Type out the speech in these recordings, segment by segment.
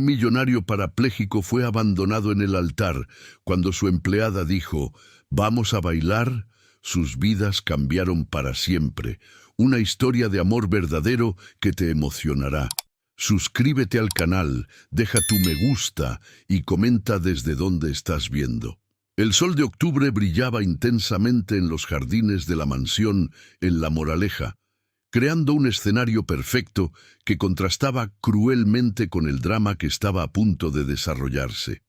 Un millonario parapléjico fue abandonado en el altar cuando su empleada dijo, «¿Vamos a bailar?». Sus vidas cambiaron para siempre. Una historia de amor verdadero que te emocionará. Suscríbete al canal, deja tu me gusta y comenta desde dónde estás viendo. El sol de octubre brillaba intensamente en los jardines de la mansión en La Moraleja, creando un escenario perfecto que contrastaba cruelmente con el drama que estaba a punto de desarrollarse.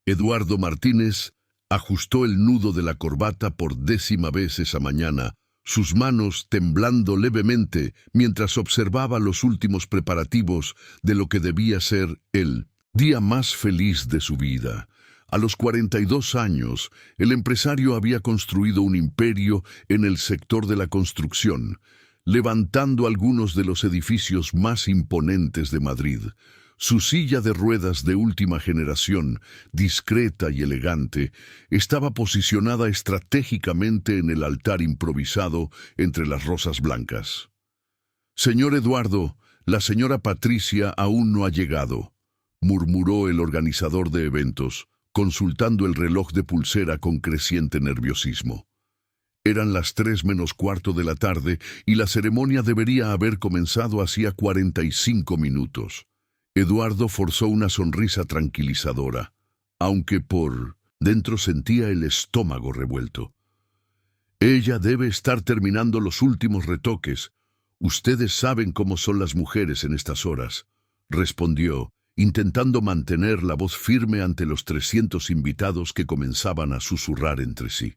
Eduardo Martínez ajustó el nudo de la corbata por 10ª vez esa mañana, sus manos temblando levemente mientras observaba los últimos preparativos de lo que debía ser el día más feliz de su vida. A los 42 años, el empresario había construido un imperio en el sector de la construcción, levantando algunos de los edificios más imponentes de Madrid. Su silla de ruedas de última generación, discreta y elegante, estaba posicionada estratégicamente en el altar improvisado entre las rosas blancas. «Señor Eduardo, la señora Patricia aún no ha llegado», murmuró el organizador de eventos, consultando el reloj de pulsera con creciente nerviosismo. Eran las 3:45 de la tarde y la ceremonia debería haber comenzado hacía 45 minutos. Eduardo forzó una sonrisa tranquilizadora, aunque por dentro sentía el estómago revuelto. «Ella debe estar terminando los últimos retoques. Ustedes saben cómo son las mujeres en estas horas», respondió, intentando mantener la voz firme ante los 300 invitados que comenzaban a susurrar entre sí.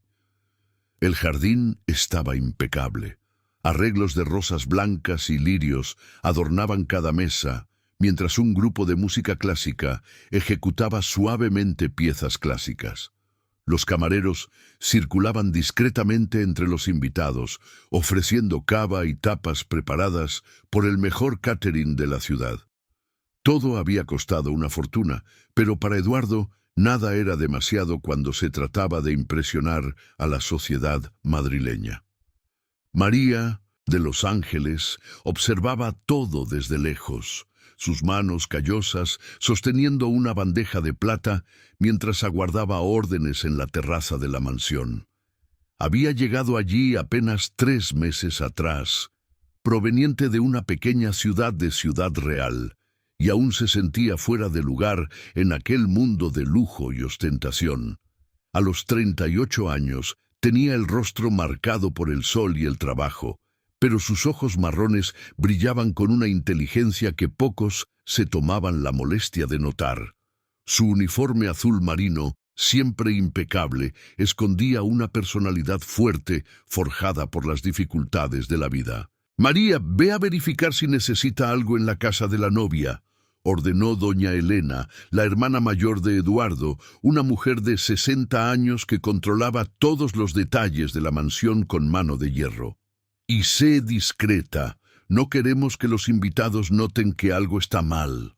El jardín estaba impecable. Arreglos de rosas blancas y lirios adornaban cada mesa, mientras un grupo de música clásica ejecutaba suavemente piezas clásicas. Los camareros circulaban discretamente entre los invitados, ofreciendo cava y tapas preparadas por el mejor catering de la ciudad. Todo había costado una fortuna, pero para Eduardo nada era demasiado cuando se trataba de impresionar a la sociedad madrileña. María, de Los Ángeles, observaba todo desde lejos, sus manos callosas sosteniendo una bandeja de plata mientras aguardaba órdenes en la terraza de la mansión. Había llegado allí apenas 3 meses atrás, proveniente de una pequeña ciudad de Ciudad Real, y aún se sentía fuera de lugar en aquel mundo de lujo y ostentación. A los 38 años tenía el rostro marcado por el sol y el trabajo, pero sus ojos marrones brillaban con una inteligencia que pocos se tomaban la molestia de notar. Su uniforme azul marino, siempre impecable, escondía una personalidad fuerte forjada por las dificultades de la vida. «María, ve a verificar si necesita algo en la casa de la novia», ordenó doña Elena, la hermana mayor de Eduardo, una mujer de 60 años que controlaba todos los detalles de la mansión con mano de hierro. «Y sé discreta, no queremos que los invitados noten que algo está mal».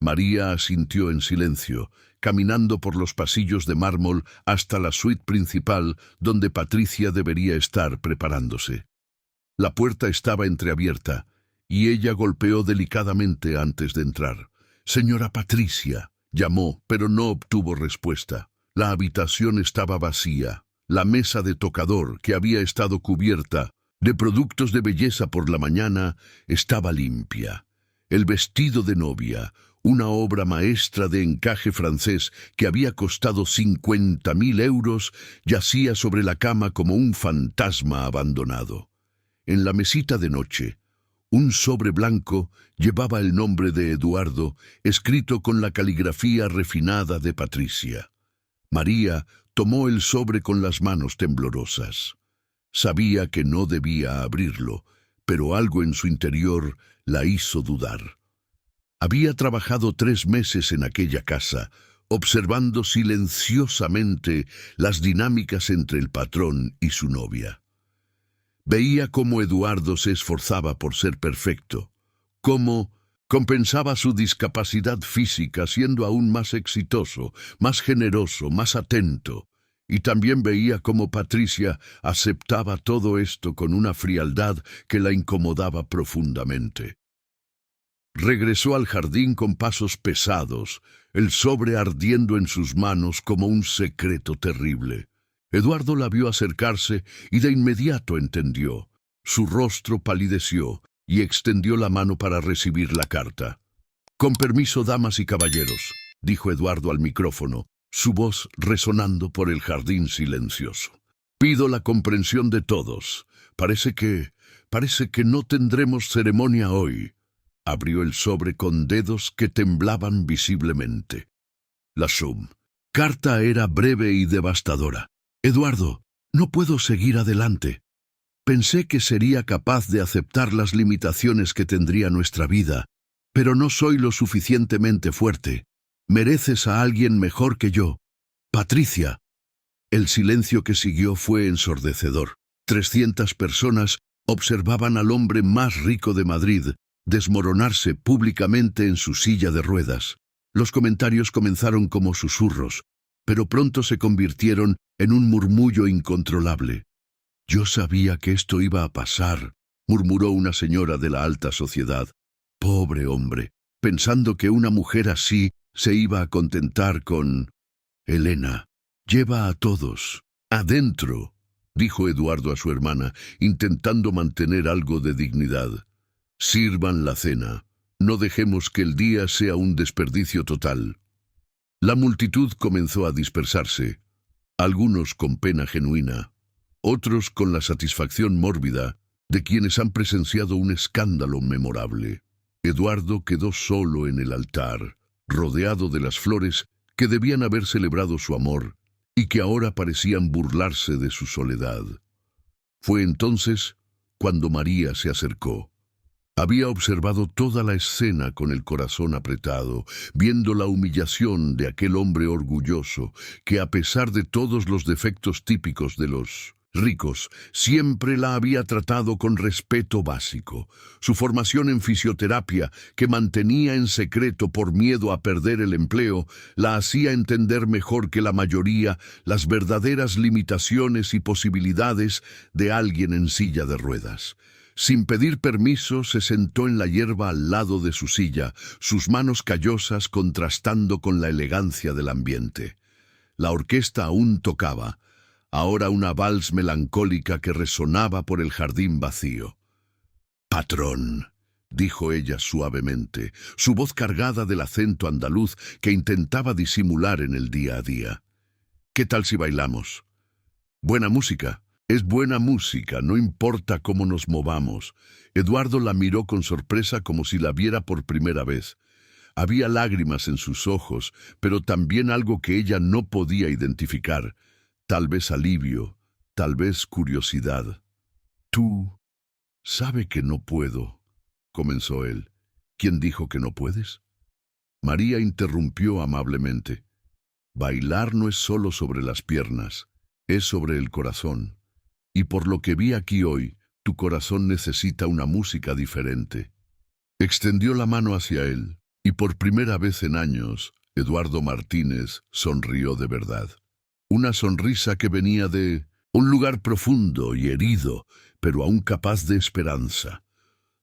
María asintió en silencio, caminando por los pasillos de mármol hasta la suite principal donde Patricia debería estar preparándose. La puerta estaba entreabierta, y ella golpeó delicadamente antes de entrar. «Señora Patricia», llamó, pero no obtuvo respuesta. La habitación estaba vacía. La mesa de tocador, que había estado cubierta de productos de belleza por la mañana, estaba limpia. El vestido de novia, una obra maestra de encaje francés que había costado 50.000 euros, yacía sobre la cama como un fantasma abandonado. En la mesita de noche, un sobre blanco llevaba el nombre de Eduardo, escrito con la caligrafía refinada de Patricia. María tomó el sobre con las manos temblorosas. Sabía que no debía abrirlo, pero algo en su interior la hizo dudar. Había trabajado 3 meses en aquella casa, observando silenciosamente las dinámicas entre el patrón y su novia. Veía cómo Eduardo se esforzaba por ser perfecto, cómo compensaba su discapacidad física siendo aún más exitoso, más generoso, más atento, y también veía cómo Patricia aceptaba todo esto con una frialdad que la incomodaba profundamente. Regresó al jardín con pasos pesados, el sobre ardiendo en sus manos como un secreto terrible. Eduardo la vio acercarse y de inmediato entendió. Su rostro palideció y extendió la mano para recibir la carta. «Con permiso, damas y caballeros», dijo Eduardo al micrófono, su voz resonando por el jardín silencioso. «Pido la comprensión de todos. Parece que no tendremos ceremonia hoy». Abrió el sobre con dedos que temblaban visiblemente. La carta era breve y devastadora. «Eduardo, no puedo seguir adelante. Pensé que sería capaz de aceptar las limitaciones que tendría nuestra vida, pero no soy lo suficientemente fuerte. Mereces a alguien mejor que yo. Patricia». El silencio que siguió fue ensordecedor. 300 personas observaban al hombre más rico de Madrid desmoronarse públicamente en su silla de ruedas. Los comentarios comenzaron como susurros, pero pronto se convirtieron en un murmullo incontrolable. «Yo sabía que esto iba a pasar», murmuró una señora de la alta sociedad. «Pobre hombre, pensando que una mujer así se iba a contentar con... Elena, lleva a todos adentro», dijo Eduardo a su hermana, intentando mantener algo de dignidad. «Sirvan la cena. No dejemos que el día sea un desperdicio total». La multitud comenzó a dispersarse, algunos con pena genuina, otros con la satisfacción mórbida de quienes han presenciado un escándalo memorable. Eduardo quedó solo en el altar, rodeado de las flores que debían haber celebrado su amor y que ahora parecían burlarse de su soledad. Fue entonces cuando María se acercó. Había observado toda la escena con el corazón apretado, viendo la humillación de aquel hombre orgulloso que, a pesar de todos los defectos típicos de los ricos, siempre la había tratado con respeto básico. Su formación en fisioterapia, que mantenía en secreto por miedo a perder el empleo, la hacía entender mejor que la mayoría las verdaderas limitaciones y posibilidades de alguien en silla de ruedas. Sin pedir permiso, se sentó en la hierba al lado de su silla, sus manos callosas contrastando con la elegancia del ambiente. La orquesta aún tocaba, ahora una vals melancólica que resonaba por el jardín vacío. «Patrón», dijo ella suavemente, su voz cargada del acento andaluz que intentaba disimular en el día a día. «¿Qué tal si bailamos? Buena música». «Es buena música, no importa cómo nos movamos». Eduardo la miró con sorpresa como si la viera por primera vez. Había lágrimas en sus ojos, pero también algo que ella no podía identificar. Tal vez alivio, tal vez curiosidad. «Tú... sabe que no puedo», comenzó él. «¿Quién dijo que no puedes?». María interrumpió amablemente. «Bailar no es solo sobre las piernas, es sobre el corazón. Y por lo que vi aquí hoy, tu corazón necesita una música diferente». Extendió la mano hacia él, y por primera vez en años, Eduardo Martínez sonrió de verdad. Una sonrisa que venía de un lugar profundo y herido, pero aún capaz de esperanza.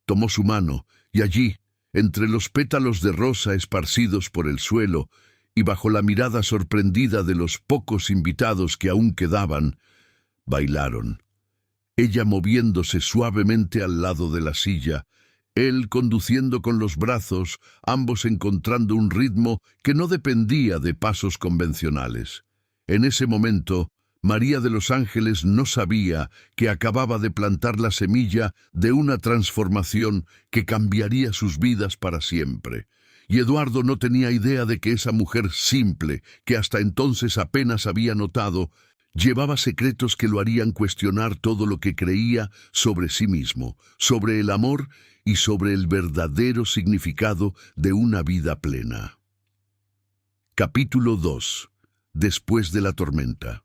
Tomó su mano, y allí, entre los pétalos de rosa esparcidos por el suelo, y bajo la mirada sorprendida de los pocos invitados que aún quedaban, bailaron. Ella moviéndose suavemente al lado de la silla, él conduciendo con los brazos, ambos encontrando un ritmo que no dependía de pasos convencionales. En ese momento, María de los Ángeles no sabía que acababa de plantar la semilla de una transformación que cambiaría sus vidas para siempre. Y Eduardo no tenía idea de que esa mujer simple, que hasta entonces apenas había notado, llevaba secretos que lo harían cuestionar todo lo que creía sobre sí mismo, sobre el amor y sobre el verdadero significado de una vida plena. Capítulo 2. Después de la tormenta.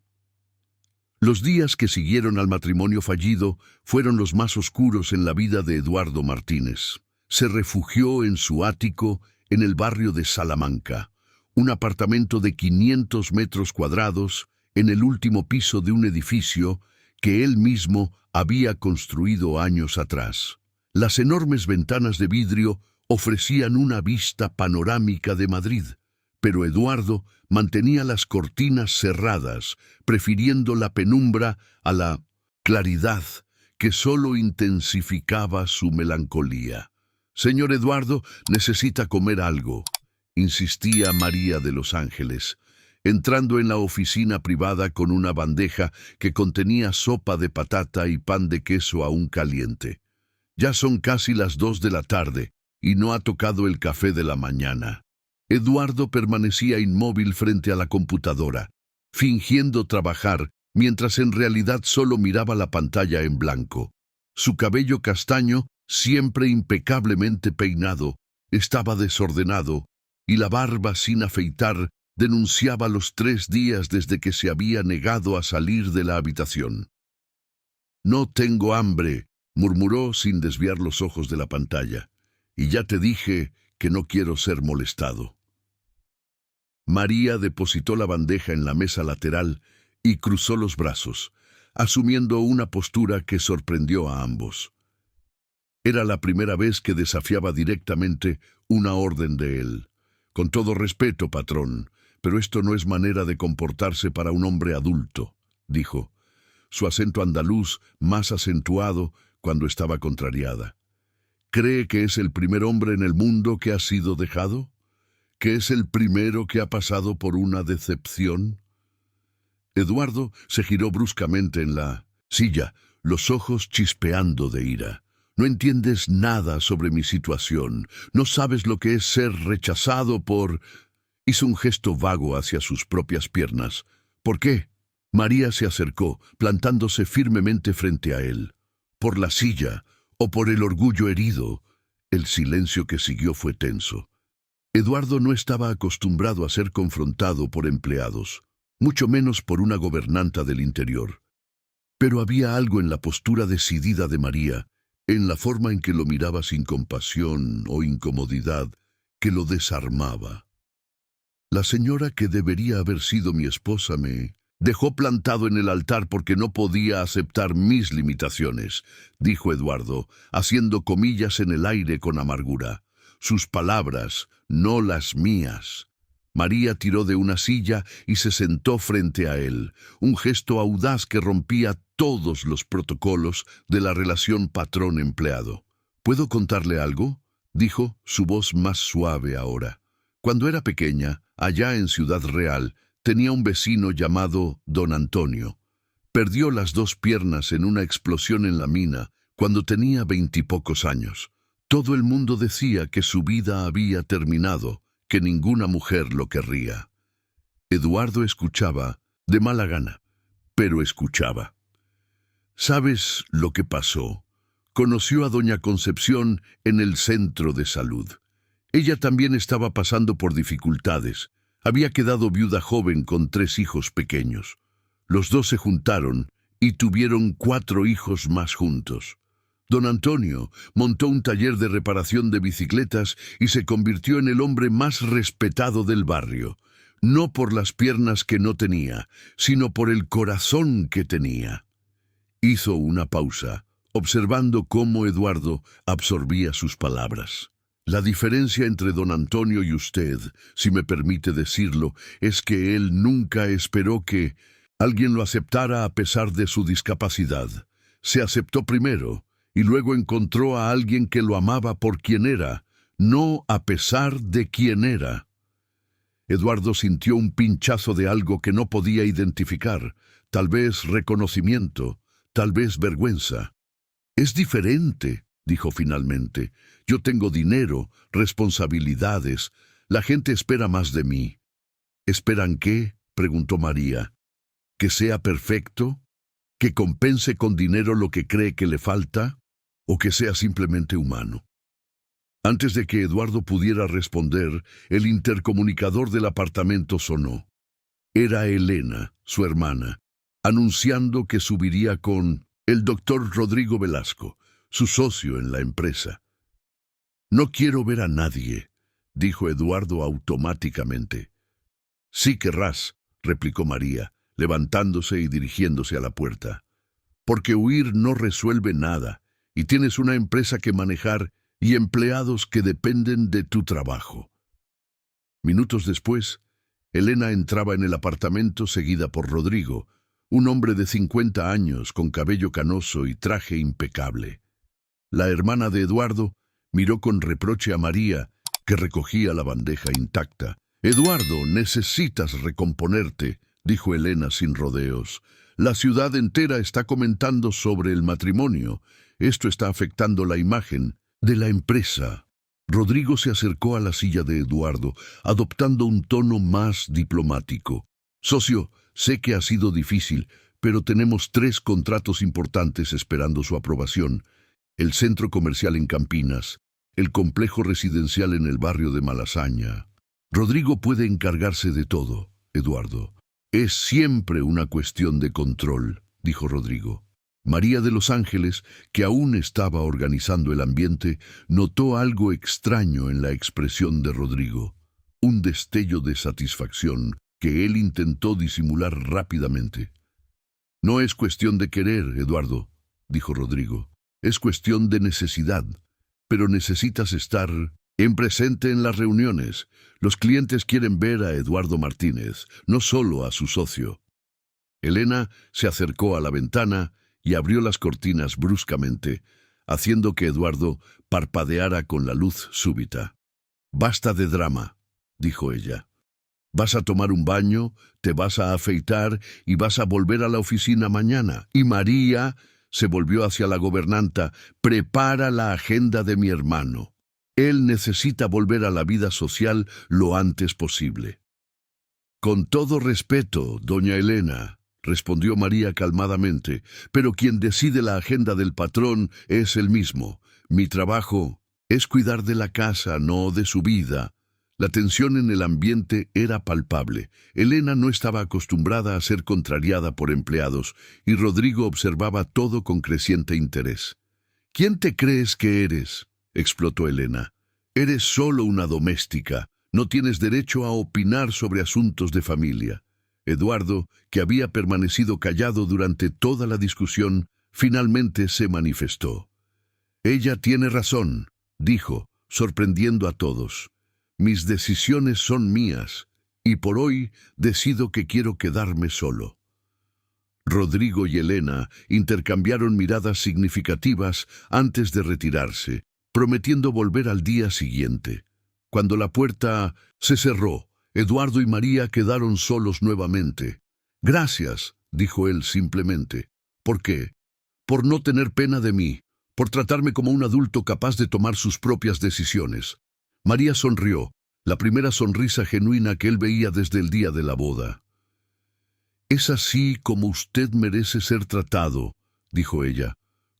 Los días que siguieron al matrimonio fallido fueron los más oscuros en la vida de Eduardo Martínez. Se refugió en su ático en el barrio de Salamanca, un apartamento de 500 metros cuadrados, en el último piso de un edificio que él mismo había construido años atrás. Las enormes ventanas de vidrio ofrecían una vista panorámica de Madrid, pero Eduardo mantenía las cortinas cerradas, prefiriendo la penumbra a la claridad que solo intensificaba su melancolía. «Señor Eduardo, necesita comer algo», insistía María de los Ángeles, entrando en la oficina privada con una bandeja que contenía sopa de patata y pan de queso aún caliente. «Ya son casi las 2 de la tarde y no ha tocado el café de la mañana». Eduardo permanecía inmóvil frente a la computadora, fingiendo trabajar, mientras en realidad solo miraba la pantalla en blanco. Su cabello castaño, siempre impecablemente peinado, estaba desordenado, y la barba sin afeitar denunciaba los 3 días desde que se había negado a salir de la habitación. «No tengo hambre», murmuró sin desviar los ojos de la pantalla, «y ya te dije que no quiero ser molestado». María depositó la bandeja en la mesa lateral y cruzó los brazos, asumiendo una postura que sorprendió a ambos. Era la primera vez que desafiaba directamente una orden de él. «Con todo respeto, patrón, pero esto no es manera de comportarse para un hombre adulto», dijo, su acento andaluz más acentuado cuando estaba contrariada. «¿Cree que es el primer hombre en el mundo que ha sido dejado? ¿Que es el primero que ha pasado por una decepción?» Eduardo se giró bruscamente en la silla, los ojos chispeando de ira. «No entiendes nada sobre mi situación. No sabes lo que es ser rechazado por...» Hizo un gesto vago hacia sus propias piernas. «¿Por qué?» María se acercó, plantándose firmemente frente a él. «¿Por la silla o por el orgullo herido?» El silencio que siguió fue tenso. Eduardo no estaba acostumbrado a ser confrontado por empleados, mucho menos por una gobernanta del interior. Pero había algo en la postura decidida de María, en la forma en que lo miraba sin compasión o incomodidad, que lo desarmaba. «La señora que debería haber sido mi esposa me dejó plantado en el altar porque no podía aceptar mis limitaciones», dijo Eduardo, haciendo comillas en el aire con amargura. «Sus palabras, no las mías». María tiró de una silla y se sentó frente a él, un gesto audaz que rompía todos los protocolos de la relación patrón-empleado. «¿Puedo contarle algo?», dijo, su voz más suave ahora. «Cuando era pequeña, allá en Ciudad Real, tenía un vecino llamado Don Antonio. Perdió las 2 piernas en una explosión en la mina cuando tenía 20 y pocos años. Todo el mundo decía que su vida había terminado, que ninguna mujer lo querría». Eduardo escuchaba, de mala gana, pero escuchaba. «¿Sabes lo que pasó?». Conoció a doña Concepción en el centro de salud. Ella también estaba pasando por dificultades. Había quedado viuda joven con 3 hijos pequeños. Los 2 se juntaron y tuvieron 4 hijos más juntos. Don Antonio montó un taller de reparación de bicicletas y se convirtió en el hombre más respetado del barrio, no por las piernas que no tenía, sino por el corazón que tenía. Hizo una pausa, observando cómo Eduardo absorbía sus palabras. «La diferencia entre don Antonio y usted, si me permite decirlo, es que él nunca esperó que alguien lo aceptara a pesar de su discapacidad. Se aceptó primero y luego encontró a alguien que lo amaba por quien era, no a pesar de quién era». Eduardo sintió un pinchazo de algo que no podía identificar, tal vez reconocimiento, tal vez vergüenza. «Es diferente», dijo finalmente. «Yo tengo dinero, responsabilidades. La gente espera más de mí». «¿Esperan qué?», preguntó María. «¿Que sea perfecto? ¿Que compense con dinero lo que cree que le falta? ¿O que sea simplemente humano?». Antes de que Eduardo pudiera responder, el intercomunicador del apartamento sonó. Era Elena, su hermana, anunciando que subiría con el doctor Rodrigo Velasco, su socio en la empresa. «No quiero ver a nadie», dijo Eduardo automáticamente. «Sí querrás», replicó María, levantándose y dirigiéndose a la puerta. «Porque huir no resuelve nada, y tienes una empresa que manejar y empleados que dependen de tu trabajo. Minutos después, Elena entraba en el apartamento seguida por Rodrigo, un hombre de 50 años con cabello canoso y traje impecable. La hermana de Eduardo miró con reproche a María, que recogía la bandeja intacta. «Eduardo, necesitas recomponerte», dijo Elena sin rodeos. «La ciudad entera está comentando sobre el matrimonio. Esto está afectando la imagen de la empresa». Rodrigo se acercó a la silla de Eduardo, adoptando un tono más diplomático. «Socio, sé que ha sido difícil, pero tenemos 3 contratos importantes esperando su aprobación. El centro comercial en Campinas, el complejo residencial en el barrio de Malasaña. Rodrigo puede encargarse de todo, Eduardo. Es siempre una cuestión de control», dijo Rodrigo. María de los Ángeles, que aún estaba organizando el ambiente, notó algo extraño en la expresión de Rodrigo, un destello de satisfacción que él intentó disimular rápidamente. «No es cuestión de querer, Eduardo», dijo Rodrigo. «Es cuestión de necesidad, pero necesitas estar presente en las reuniones. Los clientes quieren ver a Eduardo Martínez, no solo a su socio». Elena se acercó a la ventana y abrió las cortinas bruscamente, haciendo que Eduardo parpadeara con la luz súbita. «Basta de drama», dijo ella. «Vas a tomar un baño, te vas a afeitar y vas a volver a la oficina mañana». Y María se volvió hacia la gobernanta. «Prepara la agenda de mi hermano. Él necesita volver a la vida social lo antes posible». «Con todo respeto, doña Elena», respondió María calmadamente, «pero quien decide la agenda del patrón es él mismo. Mi trabajo es cuidar de la casa, no de su vida». La tensión en el ambiente era palpable. Elena no estaba acostumbrada a ser contrariada por empleados, y Rodrigo observaba todo con creciente interés. «¿Quién te crees que eres?», explotó Elena. «Eres solo una doméstica. No tienes derecho a opinar sobre asuntos de familia». Eduardo, que había permanecido callado durante toda la discusión, finalmente se manifestó. «Ella tiene razón», dijo, sorprendiendo a todos. «Mis decisiones son mías, y por hoy decido que quiero quedarme solo». Rodrigo y Elena intercambiaron miradas significativas antes de retirarse, prometiendo volver al día siguiente. Cuando la puerta se cerró, Eduardo y María quedaron solos nuevamente. «Gracias», dijo él simplemente. «¿Por qué? Por no tener pena de mí, por tratarme como un adulto capaz de tomar sus propias decisiones». María sonrió, la primera sonrisa genuina que él veía desde el día de la boda. «Es así como usted merece ser tratado», dijo ella,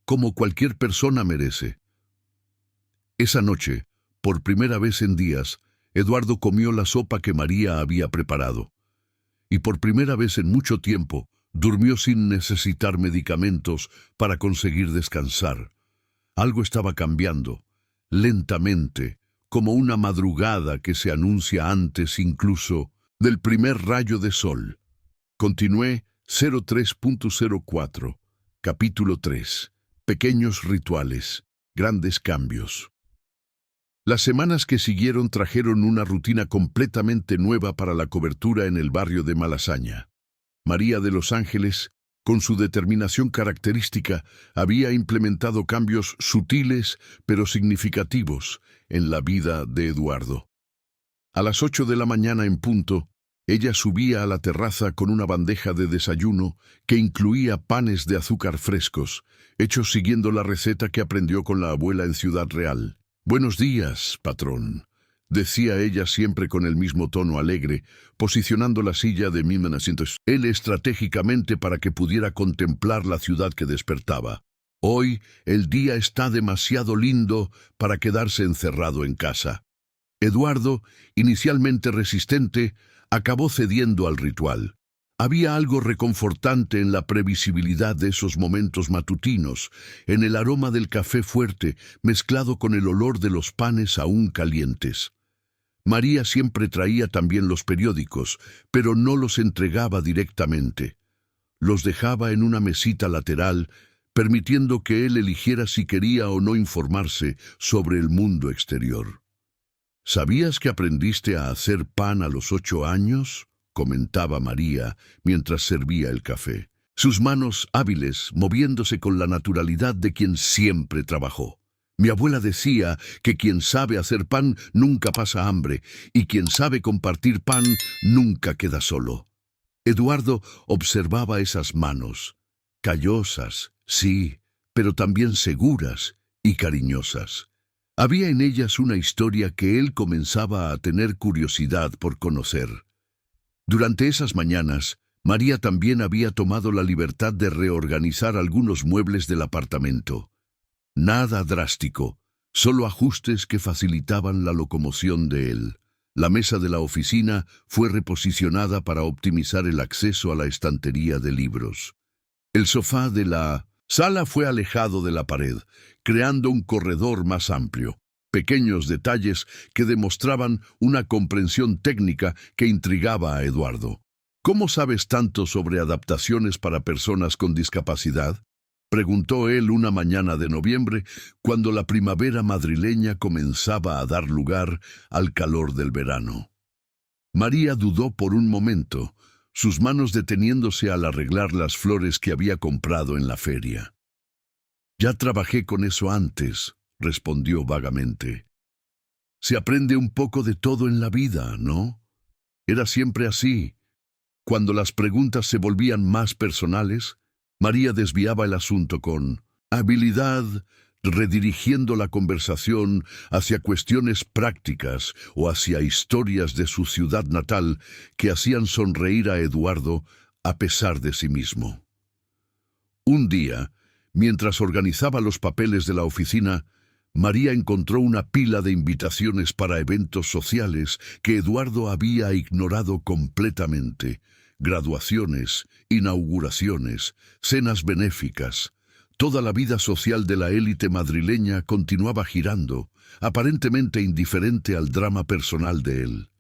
«como cualquier persona merece». Esa noche, por primera vez en días, Eduardo comió la sopa que María había preparado. Y por primera vez en mucho tiempo, durmió sin necesitar medicamentos para conseguir descansar. Algo estaba cambiando, lentamente, como una madrugada que se anuncia antes incluso del primer rayo de sol. Continué 03.04, capítulo 3. Pequeños rituales, grandes cambios. Las semanas que siguieron trajeron una rutina completamente nueva para la cobertura en el barrio de Malasaña. María de los Ángeles, con su determinación característica, había implementado cambios sutiles pero significativos en la vida de Eduardo. A las 8 de la mañana en punto, ella subía a la terraza con una bandeja de desayuno que incluía panes de azúcar frescos, hechos siguiendo la receta que aprendió con la abuela en Ciudad Real. «Buenos días, patrón», decía ella siempre con el mismo tono alegre, posicionando la silla de mismo asiento él estratégicamente para que pudiera contemplar la ciudad que despertaba. «Hoy el día está demasiado lindo para quedarse encerrado en casa». Eduardo, inicialmente resistente, acabó cediendo al ritual. Había algo reconfortante en la previsibilidad de esos momentos matutinos, en el aroma del café fuerte mezclado con el olor de los panes aún calientes. María siempre traía también los periódicos, pero no los entregaba directamente. Los dejaba en una mesita lateral, permitiendo que él eligiera si quería o no informarse sobre el mundo exterior. ¿Sabías que aprendiste a hacer pan a los 8 años? Comentaba María mientras servía el café. Sus manos hábiles moviéndose con la naturalidad de quien siempre trabajó. Mi abuela decía que quien sabe hacer pan nunca pasa hambre y quien sabe compartir pan nunca queda solo. Eduardo observaba esas manos, callosas, sí, pero también seguras y cariñosas. Había en ellas una historia que él comenzaba a tener curiosidad por conocer. Durante esas mañanas, María también había tomado la libertad de reorganizar algunos muebles del apartamento. Nada drástico, solo ajustes que facilitaban la locomoción de él. La mesa de la oficina fue reposicionada para optimizar el acceso a la estantería de libros. El sofá de la sala fue alejado de la pared, creando un corredor más amplio. Pequeños detalles que demostraban una comprensión técnica que intrigaba a Eduardo. ¿Cómo sabes tanto sobre adaptaciones para personas con discapacidad?, preguntó él una mañana de noviembre, cuando la primavera madrileña comenzaba a dar lugar al calor del verano. María dudó por un momento, sus manos deteniéndose al arreglar las flores que había comprado en la feria. «Ya trabajé con eso antes», respondió vagamente. «Se aprende un poco de todo en la vida, ¿no? Era siempre así». Cuando las preguntas se volvían más personales, María desviaba el asunto con habilidad, redirigiendo la conversación hacia cuestiones prácticas o hacia historias de su ciudad natal que hacían sonreír a Eduardo a pesar de sí mismo. Un día, mientras organizaba los papeles de la oficina, María encontró una pila de invitaciones para eventos sociales que Eduardo había ignorado completamente. Graduaciones, inauguraciones, cenas benéficas. Toda la vida social de la élite madrileña continuaba girando, aparentemente indiferente al drama personal de él.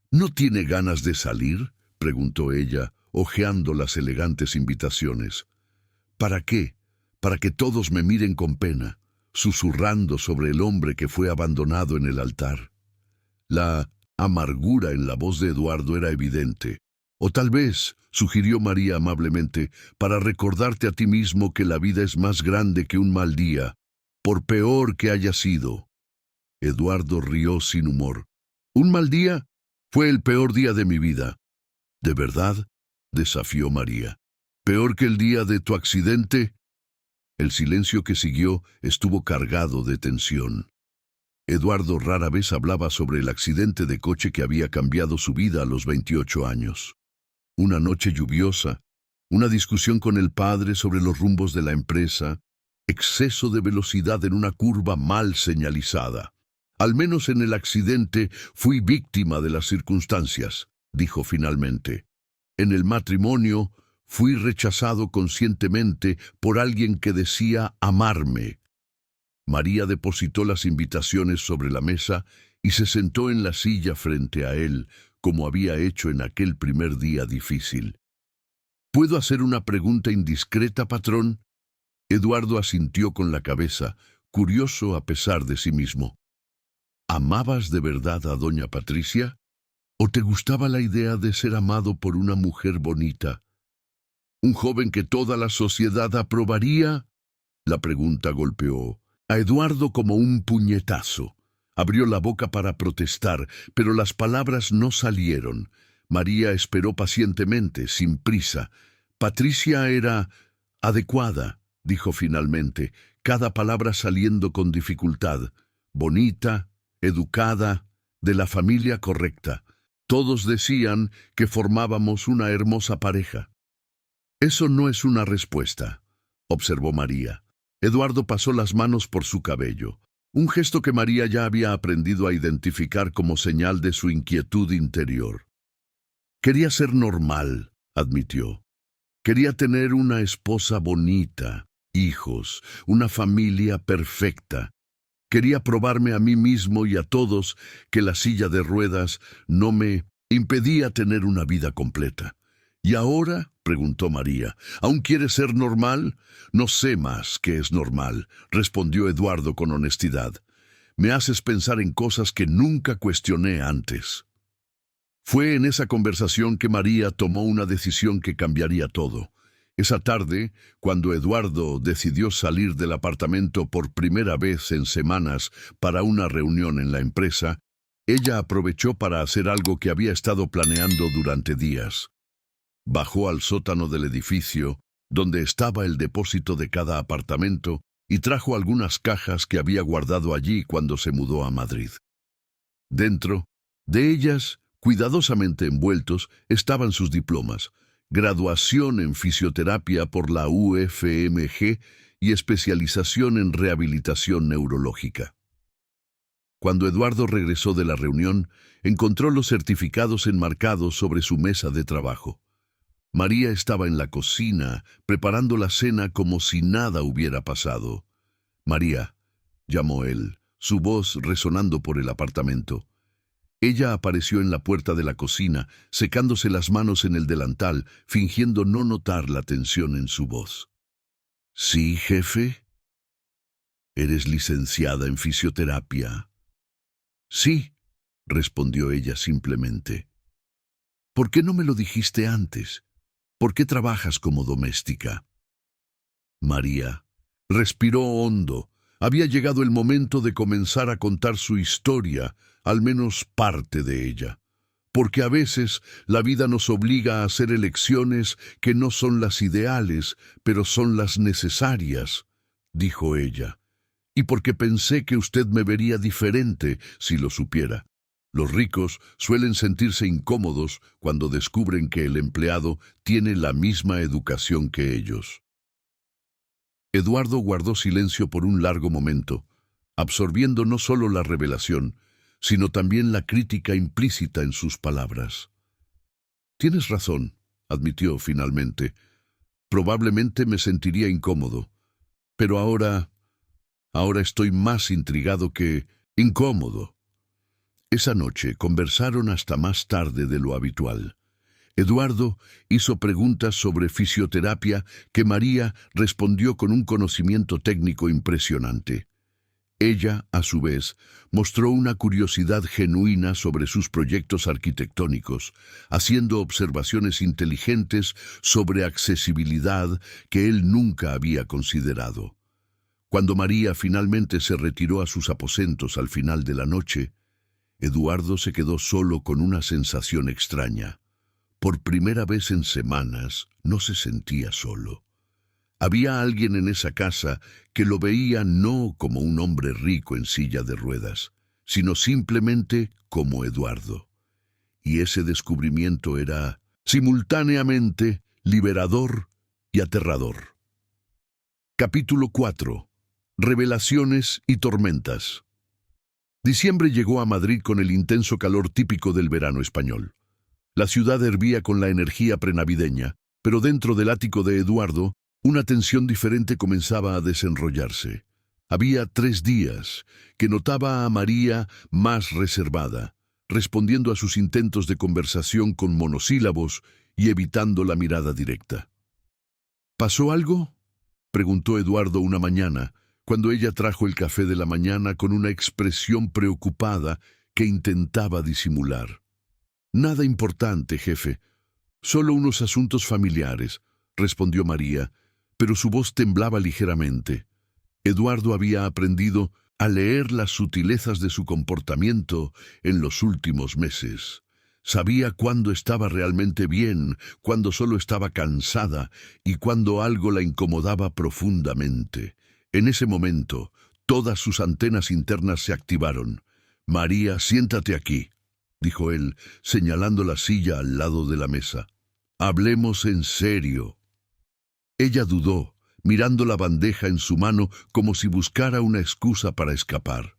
«¿No tiene ganas de salir?», preguntó ella, hojeando las elegantes invitaciones. «¿Para qué? Para que todos me miren con pena», susurrando sobre el hombre que fue abandonado en el altar. La amargura en la voz de Eduardo era evidente. «O tal vez», sugirió María amablemente, «para recordarte a ti mismo que la vida es más grande que un mal día, por peor que haya sido». Eduardo rió sin humor. «¿Un mal día? Fue el peor día de mi vida». «¿De verdad?», desafió María. «¿Peor que el día de tu accidente?». El silencio que siguió estuvo cargado de tensión. Eduardo rara vez hablaba sobre el accidente de coche que había cambiado su vida a los 28 años. Una noche lluviosa, una discusión con el padre sobre los rumbos de la empresa, exceso de velocidad en una curva mal señalizada. «Al menos en el accidente fui víctima de las circunstancias», dijo finalmente. «En el matrimonio fui rechazado conscientemente por alguien que decía amarme». María depositó las invitaciones sobre la mesa y se sentó en la silla frente a él, como había hecho en aquel primer día difícil. «¿Puedo hacer una pregunta indiscreta, patrón?». Eduardo asintió con la cabeza, curioso a pesar de sí mismo. «¿Amabas de verdad a doña Patricia? ¿O te gustaba la idea de ser amado por una mujer bonita? ¿Un joven que toda la sociedad aprobaría?». La pregunta golpeó a Eduardo como un puñetazo. Abrió la boca para protestar, pero las palabras no salieron. María esperó pacientemente, sin prisa. «Patricia era adecuada», dijo finalmente, cada palabra saliendo con dificultad. «Bonita, educada, de la familia correcta. Todos decían que formábamos una hermosa pareja». «Eso no es una respuesta», observó María. Eduardo pasó las manos por su cabello, un gesto que María ya había aprendido a identificar como señal de su inquietud interior. «Quería ser normal», admitió. «Quería tener una esposa bonita, hijos, una familia perfecta. Quería probarme a mí mismo y a todos que la silla de ruedas no me impedía tener una vida completa. ¿Y ahora? Preguntó María. ¿Aún quieres ser normal? No sé más qué es normal, respondió Eduardo con honestidad. Me haces pensar en cosas que nunca cuestioné antes. Fue en esa conversación que María tomó una decisión que cambiaría todo. Esa tarde, cuando Eduardo decidió salir del apartamento por primera vez en semanas para una reunión en la empresa, ella aprovechó para hacer algo que había estado planeando durante días. Bajó al sótano del edificio, donde estaba el depósito de cada apartamento, y trajo algunas cajas que había guardado allí cuando se mudó a Madrid. Dentro de ellas, cuidadosamente envueltos, estaban sus diplomas, graduación en fisioterapia por la UFMG y especialización en rehabilitación neurológica. Cuando Eduardo regresó de la reunión, encontró los certificados enmarcados sobre su mesa de trabajo. María estaba en la cocina, preparando la cena como si nada hubiera pasado. «María», llamó él, su voz resonando por el apartamento. Ella apareció en la puerta de la cocina, secándose las manos en el delantal, fingiendo no notar la tensión en su voz. «¿Sí, jefe? ¿Eres licenciada en fisioterapia?» «Sí», respondió ella simplemente. «¿Por qué no me lo dijiste antes? ¿Por qué trabajas como doméstica?» María respiró hondo. Había llegado el momento de comenzar a contar su historia, al menos parte de ella. Porque a veces la vida nos obliga a hacer elecciones que no son las ideales, pero son las necesarias, dijo ella. Y porque pensé que usted me vería diferente si lo supiera. Los ricos suelen sentirse incómodos cuando descubren que el empleado tiene la misma educación que ellos. Eduardo guardó silencio por un largo momento, absorbiendo no solo la revelación, sino también la crítica implícita en sus palabras. «Tienes razón», admitió finalmente. «Probablemente me sentiría incómodo, pero ahora estoy más intrigado que incómodo». Esa noche conversaron hasta más tarde de lo habitual. Eduardo hizo preguntas sobre fisioterapia que María respondió con un conocimiento técnico impresionante. Ella, a su vez, mostró una curiosidad genuina sobre sus proyectos arquitectónicos, haciendo observaciones inteligentes sobre accesibilidad que él nunca había considerado. Cuando María finalmente se retiró a sus aposentos al final de la noche, Eduardo se quedó solo con una sensación extraña. Por primera vez en semanas no se sentía solo. Había alguien en esa casa que lo veía no como un hombre rico en silla de ruedas, sino simplemente como Eduardo. Y ese descubrimiento era simultáneamente liberador y aterrador. Capítulo 4. Revelaciones y tormentas. Diciembre llegó a Madrid con el intenso calor típico del verano español. La ciudad hervía con la energía prenavideña, pero dentro del ático de Eduardo, una tensión diferente comenzaba a desenrollarse. Había 3 días que notaba a María más reservada, respondiendo a sus intentos de conversación con monosílabos y evitando la mirada directa. ¿Pasó algo?, preguntó Eduardo una mañana, cuando ella trajo el café de la mañana con una expresión preocupada que intentaba disimular. «Nada importante, jefe. Solo unos asuntos familiares», respondió María, pero su voz temblaba ligeramente. Eduardo había aprendido a leer las sutilezas de su comportamiento en los últimos meses. Sabía cuándo estaba realmente bien, cuándo solo estaba cansada y cuándo algo la incomodaba profundamente. En ese momento, todas sus antenas internas se activaron. «María, siéntate aquí», dijo él, señalando la silla al lado de la mesa. «Hablemos en serio». Ella dudó, mirando la bandeja en su mano como si buscara una excusa para escapar.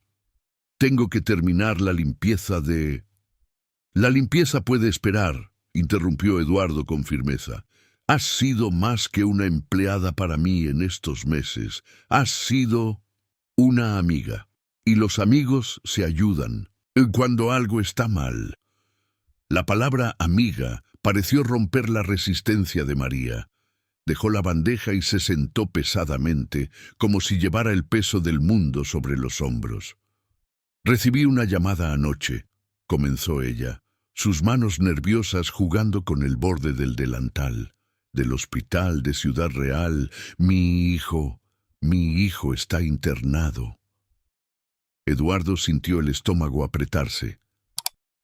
«Tengo que terminar la limpieza de...» «La limpieza puede esperar», interrumpió Eduardo con firmeza. «Has sido más que una empleada para mí en estos meses. Has sido una amiga. Y los amigos se ayudan cuando algo está mal». La palabra amiga pareció romper la resistencia de María. Dejó la bandeja y se sentó pesadamente, como si llevara el peso del mundo sobre los hombros. «Recibí una llamada anoche», comenzó ella, sus manos nerviosas jugando con el borde del delantal. «Del hospital de Ciudad Real. Mi hijo está internado». Eduardo sintió el estómago apretarse.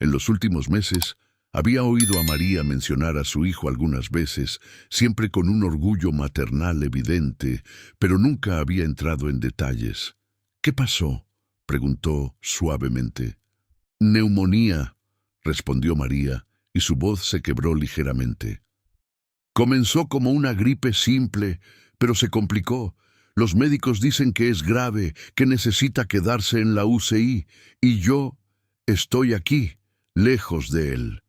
En los últimos meses, había oído a María mencionar a su hijo algunas veces, siempre con un orgullo maternal evidente, pero nunca había entrado en detalles. «¿Qué pasó?», preguntó suavemente. «Neumonía», respondió María, y su voz se quebró ligeramente. «Comenzó como una gripe simple, pero se complicó. Los médicos dicen que es grave, que necesita quedarse en la UCI, y yo estoy aquí, lejos de él».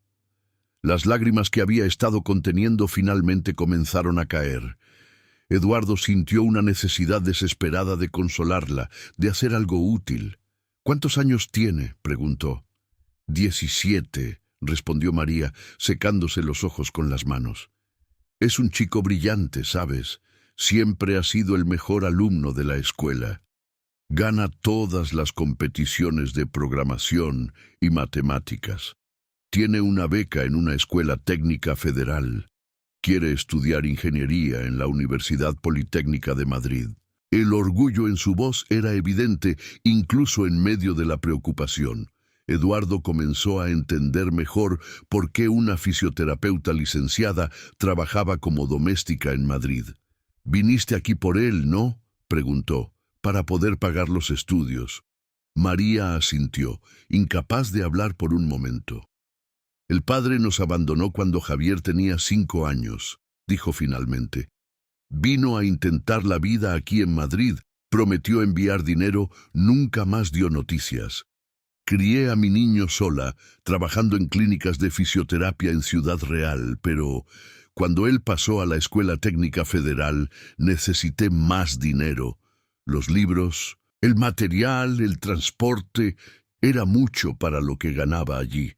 Las lágrimas que había estado conteniendo finalmente comenzaron a caer. Eduardo sintió una necesidad desesperada de consolarla, de hacer algo útil. «¿Cuántos años tiene?», preguntó. 17, respondió María, secándose los ojos con las manos. «Es un chico brillante, ¿sabes? Siempre ha sido el mejor alumno de la escuela. Gana todas las competiciones de programación y matemáticas. Tiene una beca en una escuela técnica federal. Quiere estudiar ingeniería en la Universidad Politécnica de Madrid». El orgullo en su voz era evidente, incluso en medio de la preocupación. Eduardo comenzó a entender mejor por qué una fisioterapeuta licenciada trabajaba como doméstica en Madrid. «Viniste aquí por él, ¿no?», preguntó, «para poder pagar los estudios». María asintió, incapaz de hablar por un momento. «El padre nos abandonó cuando Javier tenía 5 años», dijo finalmente. «Vino a intentar la vida aquí en Madrid, prometió enviar dinero, nunca más dio noticias. Crié a mi niño sola, trabajando en clínicas de fisioterapia en Ciudad Real, pero cuando él pasó a la Escuela Técnica Federal, necesité más dinero. Los libros, el material, el transporte, era mucho para lo que ganaba allí».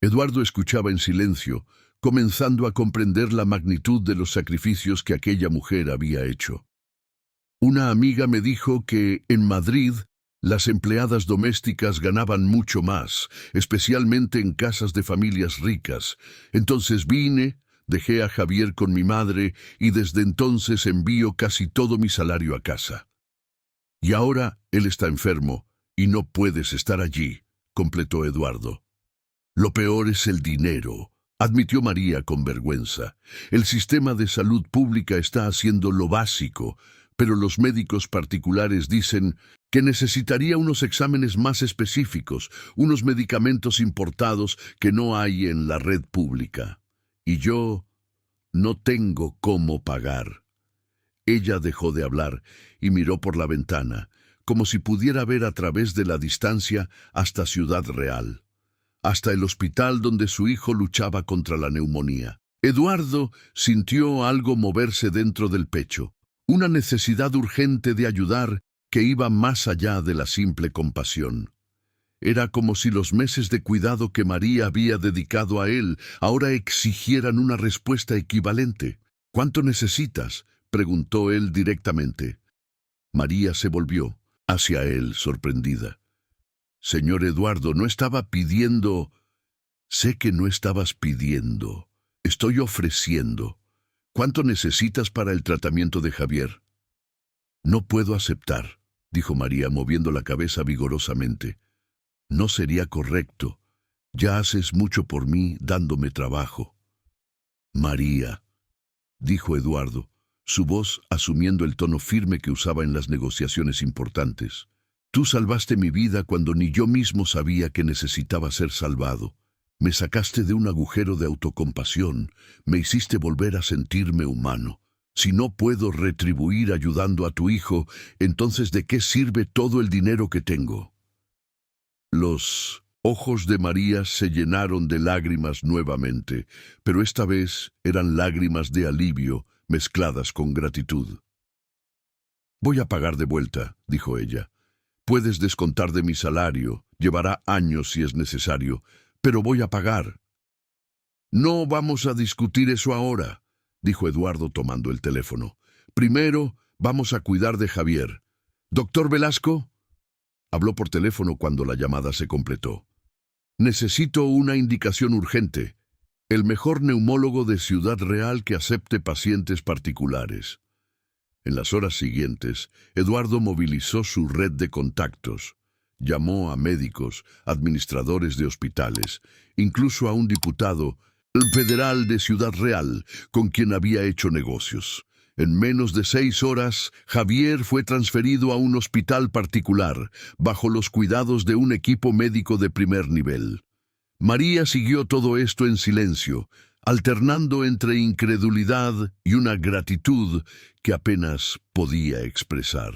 Eduardo escuchaba en silencio, comenzando a comprender la magnitud de los sacrificios que aquella mujer había hecho. «Una amiga me dijo que en Madrid las empleadas domésticas ganaban mucho más, especialmente en casas de familias ricas. Entonces vine, dejé a Javier con mi madre y desde entonces envío casi todo mi salario a casa. Y ahora él está enfermo y no puedes estar allí», completó Eduardo. «Lo peor es el dinero», admitió María con vergüenza. «El sistema de salud pública está haciendo lo básico, pero los médicos particulares dicen que necesitaría unos exámenes más específicos, unos medicamentos importados que no hay en la red pública. Y yo no tengo cómo pagar». Ella dejó de hablar y miró por la ventana, como si pudiera ver a través de la distancia hasta Ciudad Real, hasta el hospital donde su hijo luchaba contra la neumonía. Eduardo sintió algo moverse dentro del pecho, una necesidad urgente de ayudar que iba más allá de la simple compasión. Era como si los meses de cuidado que María había dedicado a él ahora exigieran una respuesta equivalente. «¿Cuánto necesitas?», preguntó él directamente. María se volvió hacia él, sorprendida. «Señor Eduardo, no estaba pidiendo...». «Sé que no estabas pidiendo. Estoy ofreciendo. ¿Cuánto necesitas para el tratamiento de Javier?». «No puedo aceptar», dijo María, moviendo la cabeza vigorosamente. «No sería correcto. Ya haces mucho por mí dándome trabajo». «María», dijo Eduardo, su voz asumiendo el tono firme que usaba en las negociaciones importantes. «Tú salvaste mi vida cuando ni yo mismo sabía que necesitaba ser salvado. Me sacaste de un agujero de autocompasión, me hiciste volver a sentirme humano. Si no puedo retribuir ayudando a tu hijo, entonces ¿de qué sirve todo el dinero que tengo?». Los ojos de María se llenaron de lágrimas nuevamente, pero esta vez eran lágrimas de alivio mezcladas con gratitud. «Voy a pagar de vuelta», dijo ella. «Puedes descontar de mi salario, llevará años si es necesario, pero voy a pagar». No vamos a discutir eso ahora, dijo Eduardo tomando el teléfono. Primero, vamos a cuidar de Javier. ¿Doctor Velasco? Habló por teléfono cuando la llamada se completó. Necesito una indicación urgente. El mejor neumólogo de Ciudad Real que acepte pacientes particulares. En las horas siguientes, Eduardo movilizó su red de contactos. Llamó a médicos, administradores de hospitales, incluso a un diputado, el federal de Ciudad Real, con quien había hecho negocios. En menos de 6 horas, Javier fue transferido a un hospital particular, bajo los cuidados de un equipo médico de primer nivel. María siguió todo esto en silencio, alternando entre incredulidad y una gratitud que apenas podía expresar.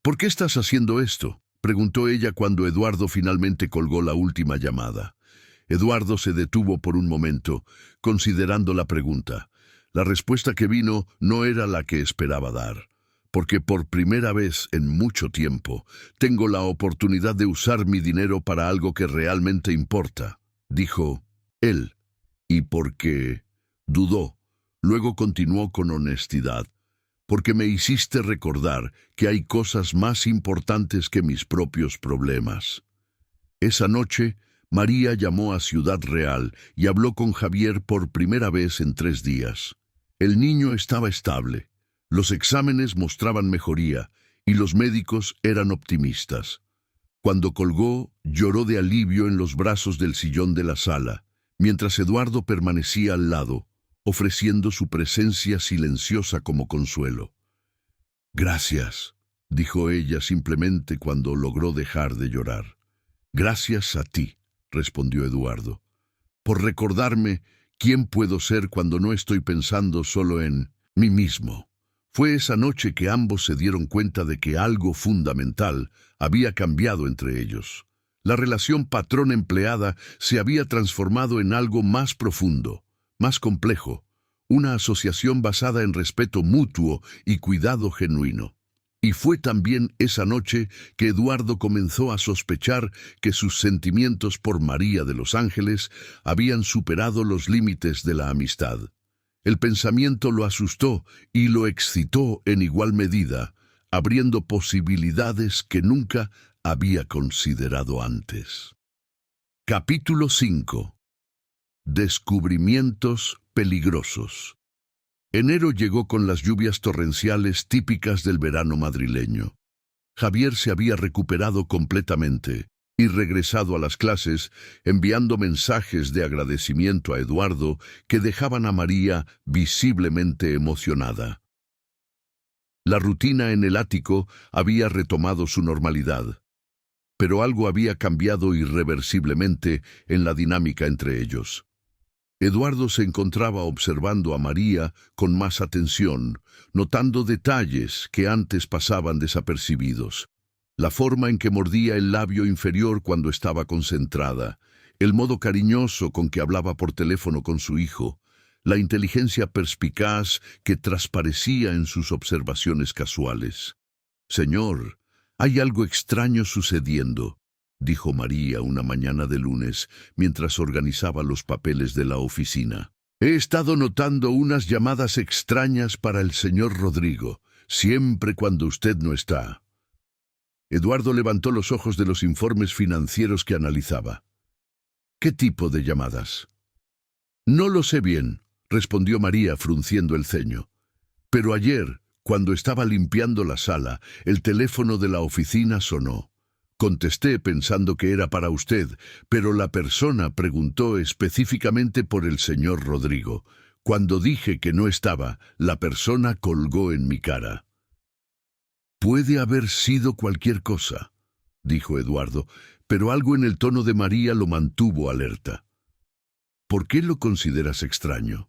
¿Por qué estás haciendo esto?, preguntó ella cuando Eduardo finalmente colgó la última llamada. Eduardo se detuvo por un momento, considerando la pregunta. La respuesta que vino no era la que esperaba dar, porque por primera vez en mucho tiempo tengo la oportunidad de usar mi dinero para algo que realmente importa, dijo él, y porque dudó. Luego continuó con honestidad, porque me hiciste recordar que hay cosas más importantes que mis propios problemas. Esa noche, María llamó a Ciudad Real y habló con Javier por primera vez en 3 días. El niño estaba estable, los exámenes mostraban mejoría y los médicos eran optimistas. Cuando colgó, lloró de alivio en los brazos del sillón de la sala, mientras Eduardo permanecía al lado, ofreciendo su presencia silenciosa como consuelo. «Gracias», dijo ella simplemente cuando logró dejar de llorar. «Gracias a ti», respondió Eduardo, «por recordarme quién puedo ser cuando no estoy pensando solo en mí mismo». Fue esa noche que ambos se dieron cuenta de que algo fundamental había cambiado entre ellos. La relación patrón-empleada se había transformado en algo más profundo, más complejo, una asociación basada en respeto mutuo y cuidado genuino. Y fue también esa noche que Eduardo comenzó a sospechar que sus sentimientos por María de los Ángeles habían superado los límites de la amistad. El pensamiento lo asustó y lo excitó en igual medida, abriendo posibilidades que nunca había considerado antes. Capítulo 5. Descubrimientos peligrosos. Enero llegó con las lluvias torrenciales típicas del verano madrileño. Javier se había recuperado completamente y regresado a las clases, enviando mensajes de agradecimiento a Eduardo que dejaban a María visiblemente emocionada. La rutina en el ático había retomado su normalidad, pero algo había cambiado irreversiblemente en la dinámica entre ellos. Eduardo se encontraba observando a María con más atención, notando detalles que antes pasaban desapercibidos. La forma en que mordía el labio inferior cuando estaba concentrada, el modo cariñoso con que hablaba por teléfono con su hijo, la inteligencia perspicaz que transparecía en sus observaciones casuales. «Señor, hay algo extraño sucediendo», dijo María una mañana de lunes mientras organizaba los papeles de la oficina. «He estado notando unas llamadas extrañas para el señor Rodrigo, siempre cuando usted no está». Eduardo levantó los ojos de los informes financieros que analizaba. «¿Qué tipo de llamadas?» «No lo sé bien», respondió María frunciendo el ceño. «Pero ayer, cuando estaba limpiando la sala, el teléfono de la oficina sonó. Contesté pensando que era para usted, pero la persona preguntó específicamente por el señor Rodrigo. Cuando dije que no estaba, la persona colgó en mi cara». «Puede haber sido cualquier cosa», dijo Eduardo, pero algo en el tono de María lo mantuvo alerta. «¿Por qué lo consideras extraño?»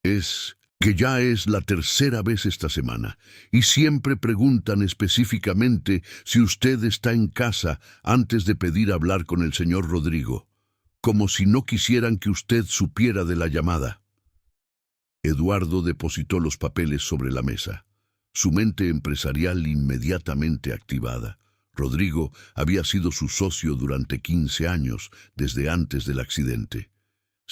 «Es que ya es la 3ª vez esta semana, y siempre preguntan específicamente si usted está en casa antes de pedir hablar con el señor Rodrigo, como si no quisieran que usted supiera de la llamada». Eduardo depositó los papeles sobre la mesa, su mente empresarial inmediatamente activada. Rodrigo había sido su socio durante 15 años, desde antes del accidente.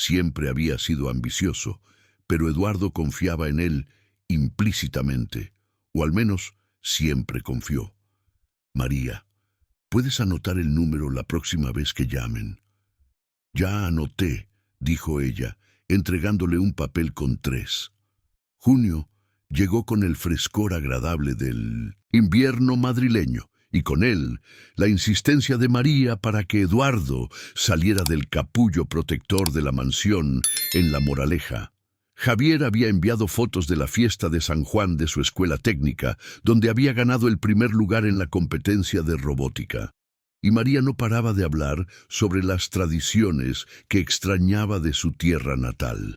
Siempre había sido ambicioso, pero Eduardo confiaba en él implícitamente, o al menos siempre confió. María, ¿puedes anotar el número la próxima vez que llamen? Ya anoté, dijo ella, entregándole un papel con 3. Junio llegó con el frescor agradable del invierno madrileño, y con él la insistencia de María para que Eduardo saliera del capullo protector de la mansión en La Moraleja. Javier había enviado fotos de la fiesta de San Juan de su escuela técnica, donde había ganado el primer lugar en la competencia de robótica. Y María no paraba de hablar sobre las tradiciones que extrañaba de su tierra natal.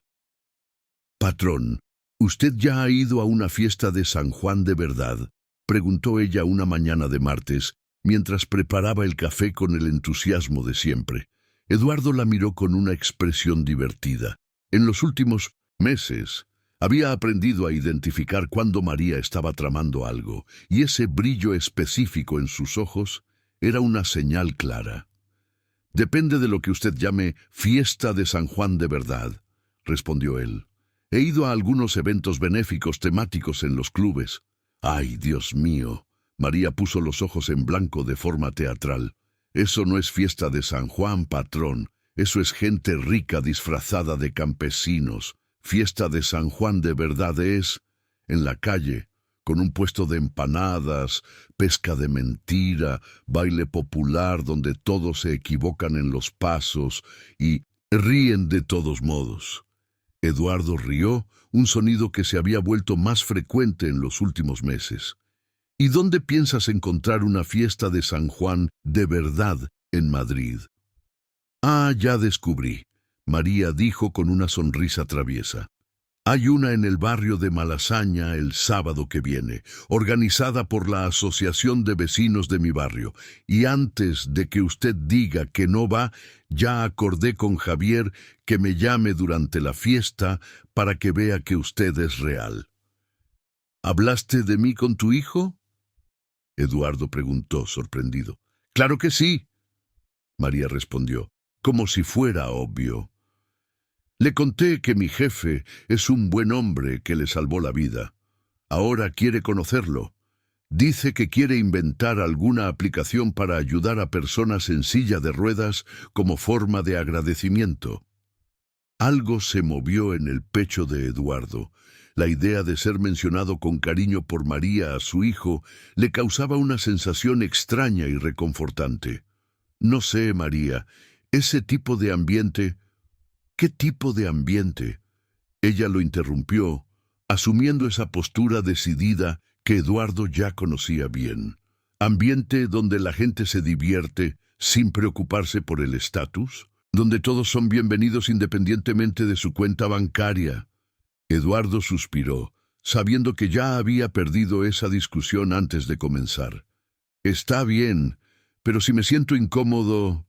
«Patrón, ¿usted ya ha ido a una fiesta de San Juan de verdad?», preguntó ella una mañana de martes, mientras preparaba el café con el entusiasmo de siempre. Eduardo la miró con una expresión divertida. En los últimos meses había aprendido a identificar cuando María estaba tramando algo, y ese brillo específico en sus ojos era una señal clara. «Depende de lo que usted llame fiesta de San Juan de verdad», respondió él. «He ido a algunos eventos benéficos temáticos en los clubes». «Ay, Dios mío», María puso los ojos en blanco de forma teatral. «Eso no es fiesta de San Juan, patrón. Eso es gente rica disfrazada de campesinos. Fiesta de San Juan de verdad es en la calle, con un puesto de empanadas, pesca de mentira, baile popular donde todos se equivocan en los pasos y ríen de todos modos». Eduardo rió, un sonido que se había vuelto más frecuente en los últimos meses. «¿Y dónde piensas encontrar una fiesta de San Juan de verdad en Madrid?» «Ah, ya descubrí», María dijo con una sonrisa traviesa. «Hay una en el barrio de Malasaña el sábado que viene, organizada por la Asociación de Vecinos de mi barrio. Y antes de que usted diga que no va, ya acordé con Javier que me llame durante la fiesta para que vea que usted es real». «¿Hablaste de mí con tu hijo?», Eduardo preguntó, sorprendido. «Claro que sí», María respondió, como si fuera obvio. «Le conté que mi jefe es un buen hombre que le salvó la vida. Ahora quiere conocerlo. Dice que quiere inventar alguna aplicación para ayudar a personas en silla de ruedas como forma de agradecimiento». Algo se movió en el pecho de Eduardo. La idea de ser mencionado con cariño por María a su hijo le causaba una sensación extraña y reconfortante. «No sé, María, ese tipo de ambiente». «¿Qué tipo de ambiente?», ella lo interrumpió, asumiendo esa postura decidida que Eduardo ya conocía bien. «¿Ambiente donde la gente se divierte sin preocuparse por el estatus? ¿Donde todos son bienvenidos independientemente de su cuenta bancaria?». Eduardo suspiró, sabiendo que ya había perdido esa discusión antes de comenzar. «Está bien, pero si me siento incómodo,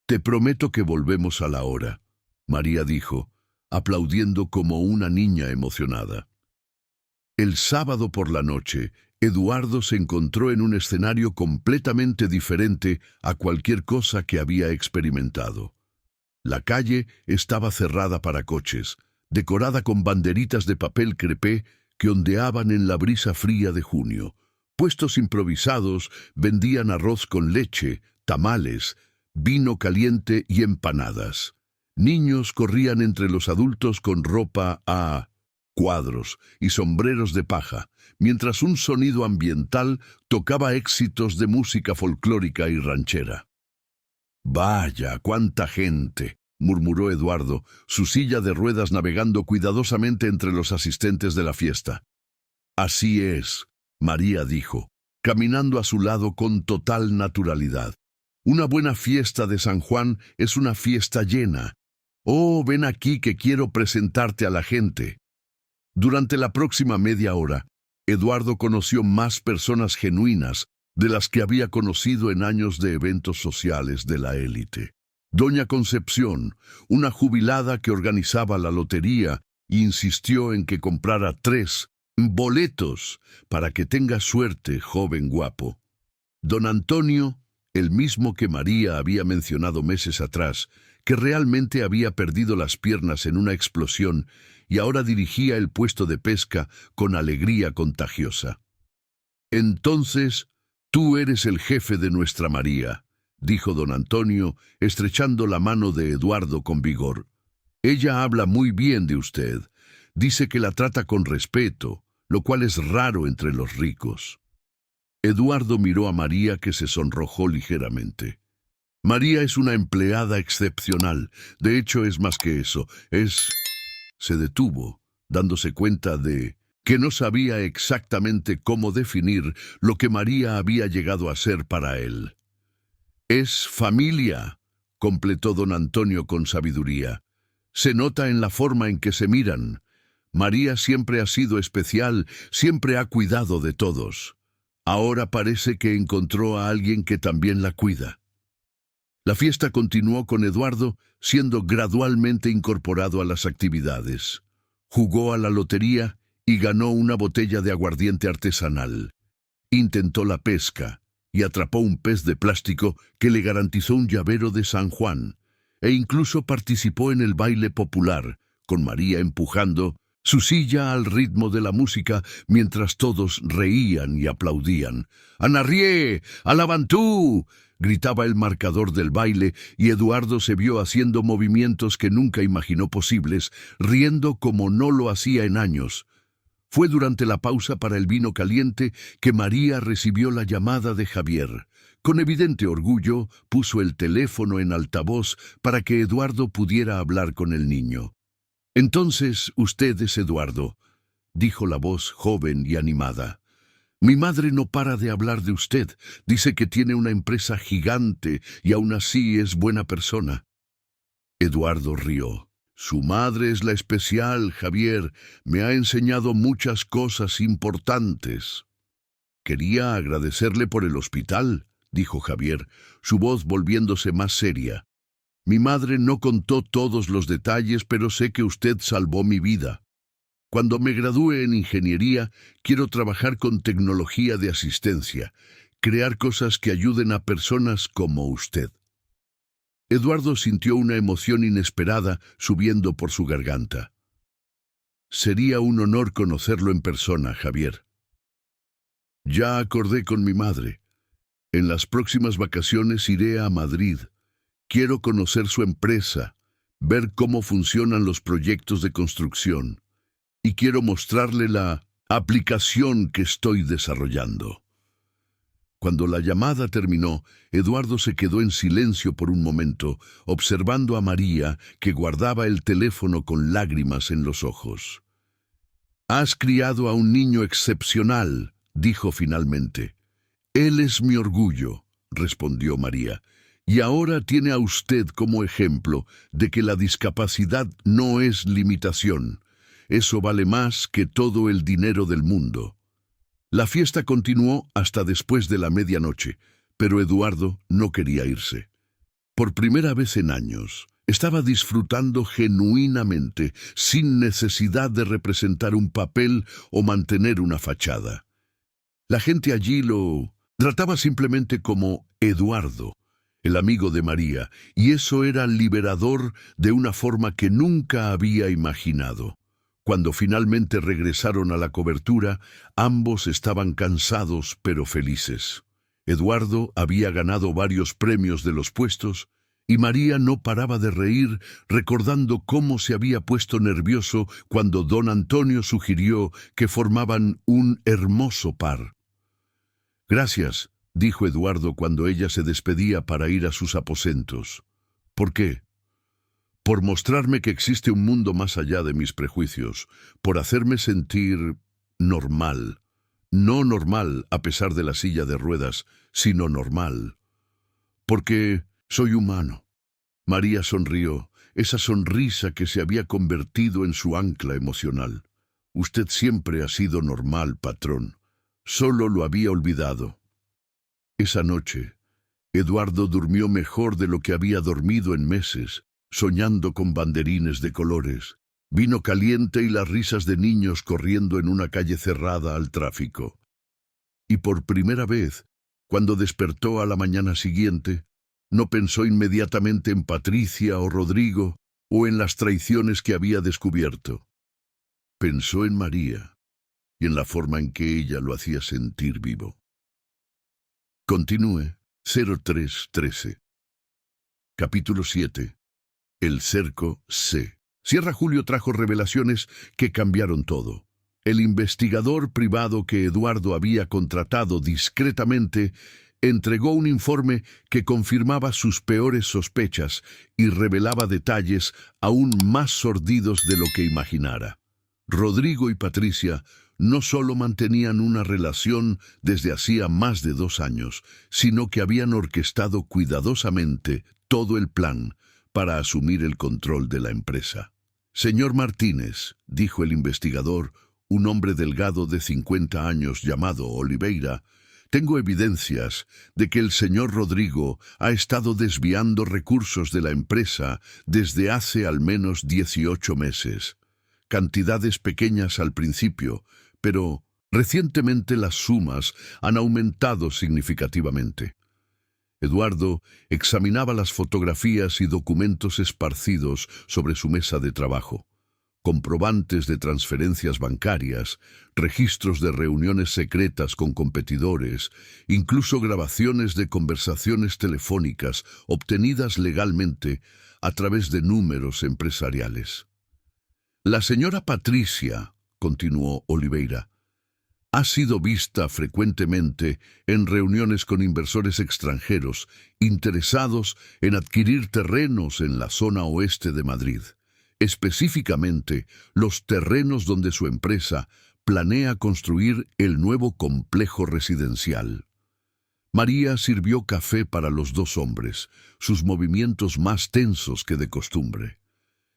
te prometo que volvemos a la hora», María dijo, aplaudiendo como una niña emocionada. El sábado por la noche, Eduardo se encontró en un escenario completamente diferente a cualquier cosa que había experimentado. La calle estaba cerrada para coches, decorada con banderitas de papel crepé que ondeaban en la brisa fría de junio. Puestos improvisados vendían arroz con leche, tamales, vino caliente y empanadas. Niños corrían entre los adultos con ropa a cuadros y sombreros de paja, mientras un sonido ambiental tocaba éxitos de música folclórica y ranchera. «Vaya, cuánta gente», murmuró Eduardo, su silla de ruedas navegando cuidadosamente entre los asistentes de la fiesta. «Así es», María dijo, caminando a su lado con total naturalidad. «Una buena fiesta de San Juan es una fiesta llena. Oh, ven aquí que quiero presentarte a la gente». Durante la próxima media hora, Eduardo conoció más personas genuinas de las que había conocido en años de eventos sociales de la élite. Doña Concepción, una jubilada que organizaba la lotería, insistió en que comprara 3 boletos para que tenga suerte, joven guapo. Don Antonio, el mismo que María había mencionado meses atrás, que realmente había perdido las piernas en una explosión y ahora dirigía el puesto de pesca con alegría contagiosa. «Entonces, tú eres el jefe de nuestra María», dijo don Antonio, estrechando la mano de Eduardo con vigor. «Ella habla muy bien de usted. Dice que la trata con respeto, lo cual es raro entre los ricos». Eduardo miró a María, que se sonrojó ligeramente. «María es una empleada excepcional. De hecho, es más que eso. Se detuvo, dándose cuenta de que no sabía exactamente cómo definir lo que María había llegado a ser para él. «Es familia», completó don Antonio con sabiduría. «Se nota en la forma en que se miran. María siempre ha sido especial, siempre ha cuidado de todos. Ahora parece que encontró a alguien que también la cuida». La fiesta continuó con Eduardo siendo gradualmente incorporado a las actividades. Jugó a la lotería y ganó una botella de aguardiente artesanal. Intentó la pesca y atrapó un pez de plástico que le garantizó un llavero de San Juan, e incluso participó en el baile popular, con María empujando su silla al ritmo de la música mientras todos reían y aplaudían. «¡Anarrié! ¡Alabantú!», gritaba el marcador del baile, y Eduardo se vio haciendo movimientos que nunca imaginó posibles, riendo como no lo hacía en años. Fue durante la pausa para el vino caliente que María recibió la llamada de Javier. Con evidente orgullo, puso el teléfono en altavoz para que Eduardo pudiera hablar con el niño. «Entonces, usted es Eduardo», dijo la voz joven y animada. «Mi madre no para de hablar de usted. Dice que tiene una empresa gigante y aún así es buena persona». Eduardo rió. «Su madre es la especial, Javier. Me ha enseñado muchas cosas importantes». «Quería agradecerle por el hospital», dijo Javier, su voz volviéndose más seria. «Mi madre no contó todos los detalles, pero sé que usted salvó mi vida. Cuando me gradúe en ingeniería, quiero trabajar con tecnología de asistencia, crear cosas que ayuden a personas como usted». Eduardo sintió una emoción inesperada subiendo por su garganta. «Sería un honor conocerlo en persona, Javier». «Ya acordé con mi madre. En las próximas vacaciones iré a Madrid. Quiero conocer su empresa, ver cómo funcionan los proyectos de construcción, y quiero mostrarle la aplicación que estoy desarrollando». Cuando la llamada terminó, Eduardo se quedó en silencio por un momento, observando a María, que guardaba el teléfono con lágrimas en los ojos. «Has criado a un niño excepcional», dijo finalmente. «Él es mi orgullo», respondió María. «Y ahora tiene a usted como ejemplo de que la discapacidad no es limitación. Eso vale más que todo el dinero del mundo». La fiesta continuó hasta después de la medianoche, pero Eduardo no quería irse. Por primera vez en años, estaba disfrutando genuinamente, sin necesidad de representar un papel o mantener una fachada. La gente allí lo trataba simplemente como Eduardo, el amigo de María, y eso era liberador de una forma que nunca había imaginado. Cuando finalmente regresaron a la cobertura, ambos estaban cansados pero felices. Eduardo había ganado varios premios de los puestos, y María no paraba de reír recordando cómo se había puesto nervioso cuando don Antonio sugirió que formaban un hermoso par. «Gracias», dijo Eduardo cuando ella se despedía para ir a sus aposentos. «¿Por qué?» «Por mostrarme que existe un mundo más allá de mis prejuicios, por hacerme sentir normal. No normal a pesar de la silla de ruedas, sino normal. Porque soy humano». María sonrió, esa sonrisa que se había convertido en su ancla emocional. «Usted siempre ha sido normal, patrón. Solo lo había olvidado». Esa noche, Eduardo durmió mejor de lo que había dormido en meses, soñando con banderines de colores, vino caliente y las risas de niños corriendo en una calle cerrada al tráfico. Y por primera vez, cuando despertó a la mañana siguiente, No pensó inmediatamente en Patricia o Rodrigo o en las traiciones que había descubierto. Pensó en María y en la forma en que ella lo hacía sentir vivo. Continúe. 0313. Capítulo 7. El cerco C. Sierra Julio trajo revelaciones que cambiaron todo. El investigador privado que Eduardo había contratado discretamente entregó un informe que confirmaba sus peores sospechas y revelaba detalles aún más sordidos de lo que imaginara. Rodrigo y Patricia no solo mantenían una relación desde hacía más de 2 años, sino que habían orquestado cuidadosamente todo el plan para asumir el control de la empresa. Señor Martínez, dijo el investigador, un hombre delgado de 50 años llamado Oliveira, tengo evidencias de que el señor Rodrigo ha estado desviando recursos de la empresa desde hace al menos 18 meses. Cantidades pequeñas al principio, pero recientemente las sumas han aumentado significativamente. Eduardo examinaba las fotografías y documentos esparcidos sobre su mesa de trabajo. Comprobantes de transferencias bancarias, registros de reuniones secretas con competidores, incluso grabaciones de conversaciones telefónicas obtenidas legalmente a través de números empresariales. La señora Patricia, continuó Oliveira, ha sido vista frecuentemente en reuniones con inversores extranjeros interesados en adquirir terrenos en la zona oeste de Madrid, específicamente los terrenos donde su empresa planea construir el nuevo complejo residencial. María sirvió café para los 2 hombres, sus movimientos más tensos que de costumbre.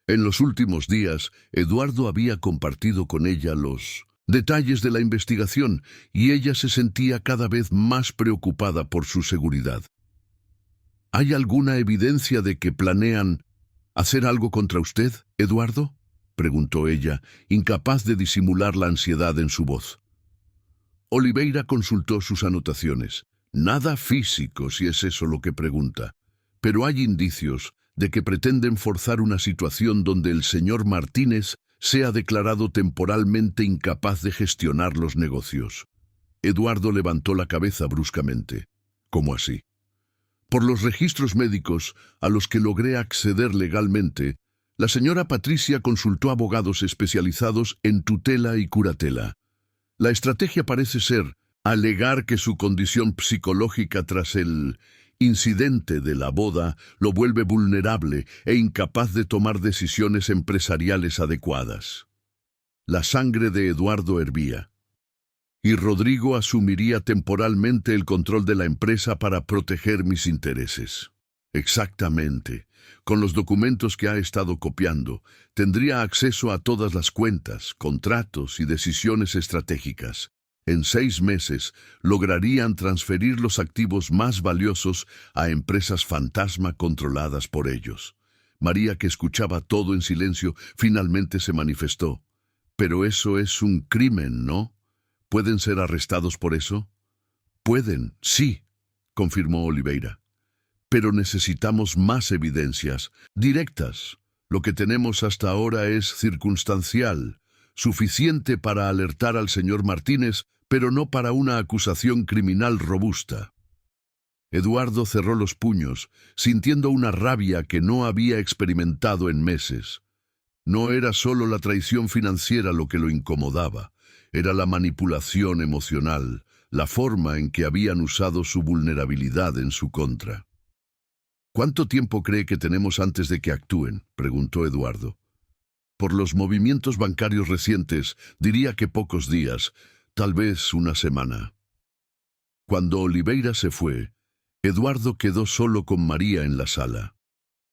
En los últimos días, Eduardo había compartido con ella los detalles de la investigación y ella se sentía cada vez más preocupada por su seguridad. ¿Hay alguna evidencia de que planean hacer algo contra usted, Eduardo?, preguntó ella, incapaz de disimular la ansiedad en su voz. Oliveira consultó sus anotaciones. Nada físico, si es eso lo que pregunta, pero hay indicios de que pretenden forzar una situación donde el señor Martínez sea declarado temporalmente incapaz de gestionar los negocios. Eduardo levantó la cabeza bruscamente. ¿Cómo así? Por los registros médicos a los que logré acceder legalmente, la señora Patricia consultó abogados especializados en tutela y curatela. La estrategia parece ser alegar que su condición psicológica tras el incidente de la boda lo vuelve vulnerable e incapaz de tomar decisiones empresariales adecuadas. La sangre de Eduardo hervía, y Rodrigo asumiría temporalmente el control de la empresa para proteger mis intereses. Exactamente. Con los documentos que ha estado copiando, tendría acceso a todas las cuentas, contratos y decisiones estratégicas. En 6 meses lograrían transferir los activos más valiosos a empresas fantasma controladas por ellos. María, que escuchaba todo en silencio, finalmente se manifestó. Pero eso es un crimen, ¿no? ¿Pueden ser arrestados por eso? Pueden, sí, confirmó Oliveira. Pero necesitamos más evidencias, directas. Lo que tenemos hasta ahora es circunstancial, suficiente para alertar al señor Martínez, pero no para una acusación criminal robusta. Eduardo cerró los puños, sintiendo una rabia que no había experimentado en meses. No era solo la traición financiera lo que lo incomodaba, era la manipulación emocional, la forma en que habían usado su vulnerabilidad en su contra. ¿Cuánto tiempo cree que tenemos antes de que actúen?, preguntó Eduardo. Por los movimientos bancarios recientes, diría que pocos días, tal vez una semana. Cuando Oliveira se fue, Eduardo quedó solo con María en la sala.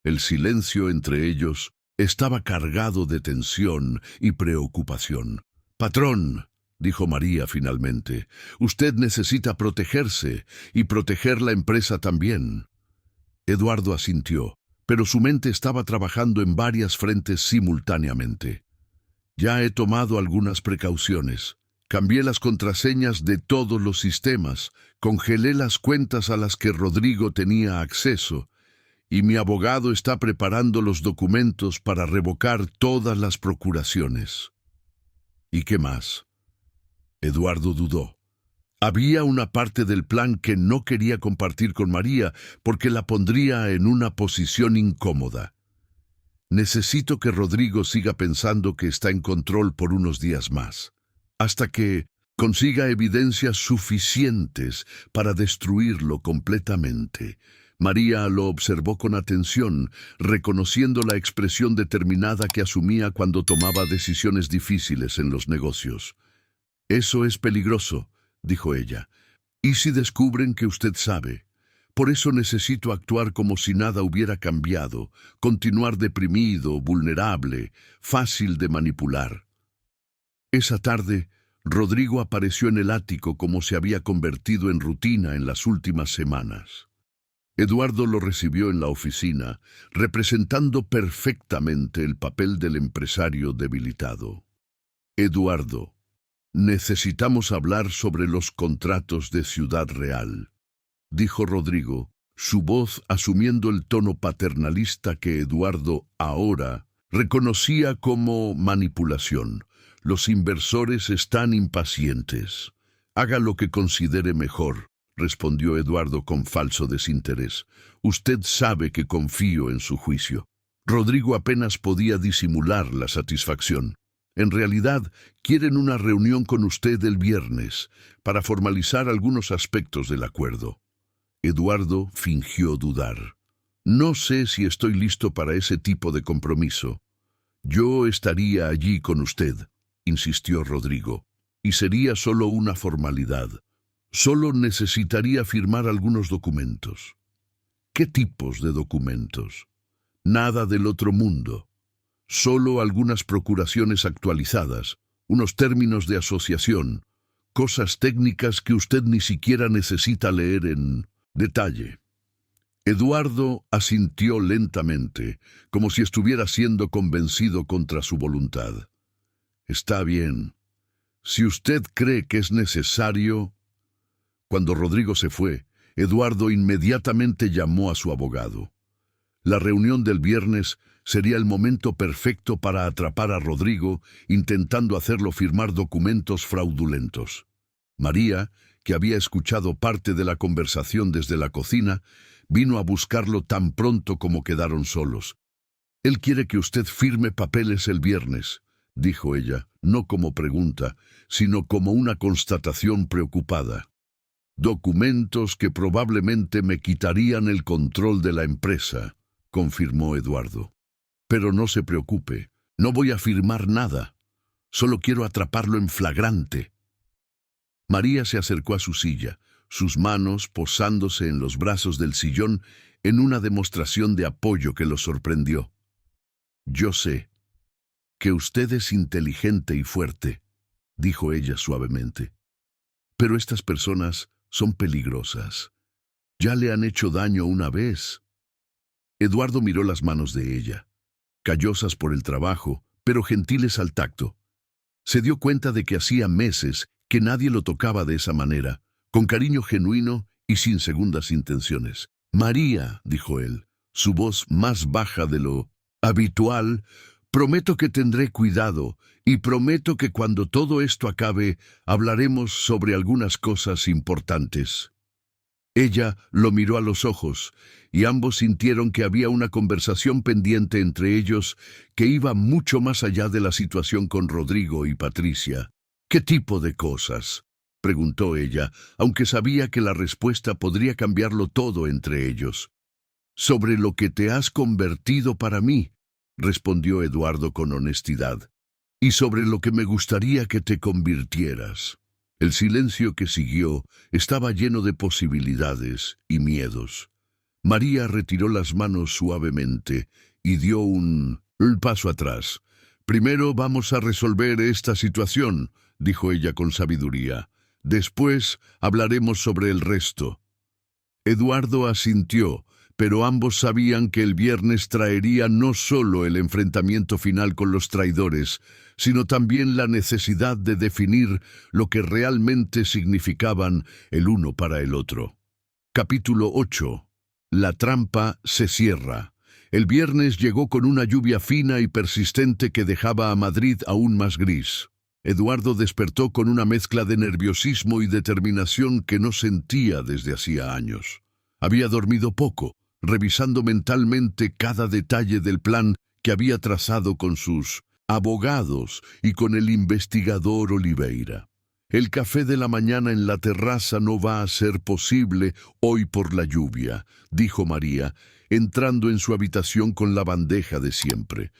El silencio entre ellos estaba cargado de tensión y preocupación. «Patrón», dijo María finalmente, «usted necesita protegerse y proteger la empresa también». Eduardo asintió, pero su mente estaba trabajando en varias frentes simultáneamente. «Ya he tomado algunas precauciones», Cambié las contraseñas de todos los sistemas, congelé las cuentas a las que Rodrigo tenía acceso, y mi abogado está preparando los documentos para revocar todas las procuraciones. ¿Y qué más? Eduardo dudó. Había una parte del plan que no quería compartir con María porque la pondría en una posición incómoda. Necesito que Rodrigo siga pensando que está en control por unos días más, hasta que consiga evidencias suficientes para destruirlo completamente. María lo observó con atención, reconociendo la expresión determinada que asumía cuando tomaba decisiones difíciles en los negocios. «Eso es peligroso», dijo ella. «¿Y si descubren que usted sabe? Por eso necesito actuar como si nada hubiera cambiado, continuar deprimido, vulnerable, fácil de manipular». Esa tarde, Rodrigo apareció en el ático como se había convertido en rutina en las últimas semanas. Eduardo lo recibió en la oficina, representando perfectamente el papel del empresario debilitado. «Eduardo, necesitamos hablar sobre los contratos de Ciudad Real», dijo Rodrigo, su voz asumiendo el tono paternalista que Eduardo ahora reconocía como manipulación. «Los inversores están impacientes. Haga lo que considere mejor», respondió Eduardo con falso desinterés. «Usted sabe que confío en su juicio». Rodrigo apenas podía disimular la satisfacción. «En realidad, quieren una reunión con usted el viernes para formalizar algunos aspectos del acuerdo». Eduardo fingió dudar. «No sé si estoy listo para ese tipo de compromiso». «Yo estaría allí con usted», insistió Rodrigo, «y sería solo una formalidad. Solo necesitaría firmar algunos documentos». «¿Qué tipos de documentos?» «Nada del otro mundo. Solo algunas procuraciones actualizadas, unos términos de asociación, cosas técnicas que usted ni siquiera necesita leer en detalle». Eduardo asintió lentamente, como si estuviera siendo convencido contra su voluntad. «Está bien. Si usted cree que es necesario». Cuando Rodrigo se fue, Eduardo inmediatamente llamó a su abogado. La reunión del viernes sería el momento perfecto para atrapar a Rodrigo, intentando hacerlo firmar documentos fraudulentos. María, que había escuchado parte de la conversación desde la cocina, vino a buscarlo tan pronto como quedaron solos. «Él quiere que usted firme papeles el viernes», dijo ella, no como pregunta, sino como una constatación preocupada. «Documentos que probablemente me quitarían el control de la empresa», confirmó Eduardo. «Pero no se preocupe, no voy a firmar nada. Solo quiero atraparlo en flagrante». María se acercó a su silla, sus manos posándose en los brazos del sillón en una demostración de apoyo que lo sorprendió. «Yo sé que usted es inteligente y fuerte», dijo ella suavemente. «Pero estas personas son peligrosas. Ya le han hecho daño una vez». Eduardo miró las manos de ella, callosas por el trabajo, pero gentiles al tacto. Se dio cuenta de que hacía meses que nadie lo tocaba de esa manera, con cariño genuino y sin segundas intenciones. «María», dijo él, su voz más baja de lo habitual, «prometo que tendré cuidado y prometo que cuando todo esto acabe hablaremos sobre algunas cosas importantes». Ella lo miró a los ojos y ambos sintieron que había una conversación pendiente entre ellos que iba mucho más allá de la situación con Rodrigo y Patricia. «¿Qué tipo de cosas?», preguntó ella, aunque sabía que la respuesta podría cambiarlo todo entre ellos. «Sobre lo que te has convertido para mí», respondió Eduardo con honestidad, «y sobre lo que me gustaría que te convirtieras». El silencio que siguió estaba lleno de posibilidades y miedos. María retiró las manos suavemente y dio un paso atrás. «Primero vamos a resolver esta situación», dijo ella con sabiduría. «Después hablaremos sobre el resto». Eduardo asintió, pero ambos sabían que el viernes traería no solo el enfrentamiento final con los traidores, sino también la necesidad de definir lo que realmente significaban el uno para el otro. Capítulo 8. La trampa se cierra. El viernes llegó con una lluvia fina y persistente que dejaba a Madrid aún más gris. Eduardo despertó con una mezcla de nerviosismo y determinación que no sentía desde hacía años. Había dormido poco, revisando mentalmente cada detalle del plan que había trazado con sus abogados y con el investigador Oliveira. El café de la mañana en la terraza no va a ser posible hoy por la lluvia, dijo María, entrando en su habitación con la bandeja de siempre.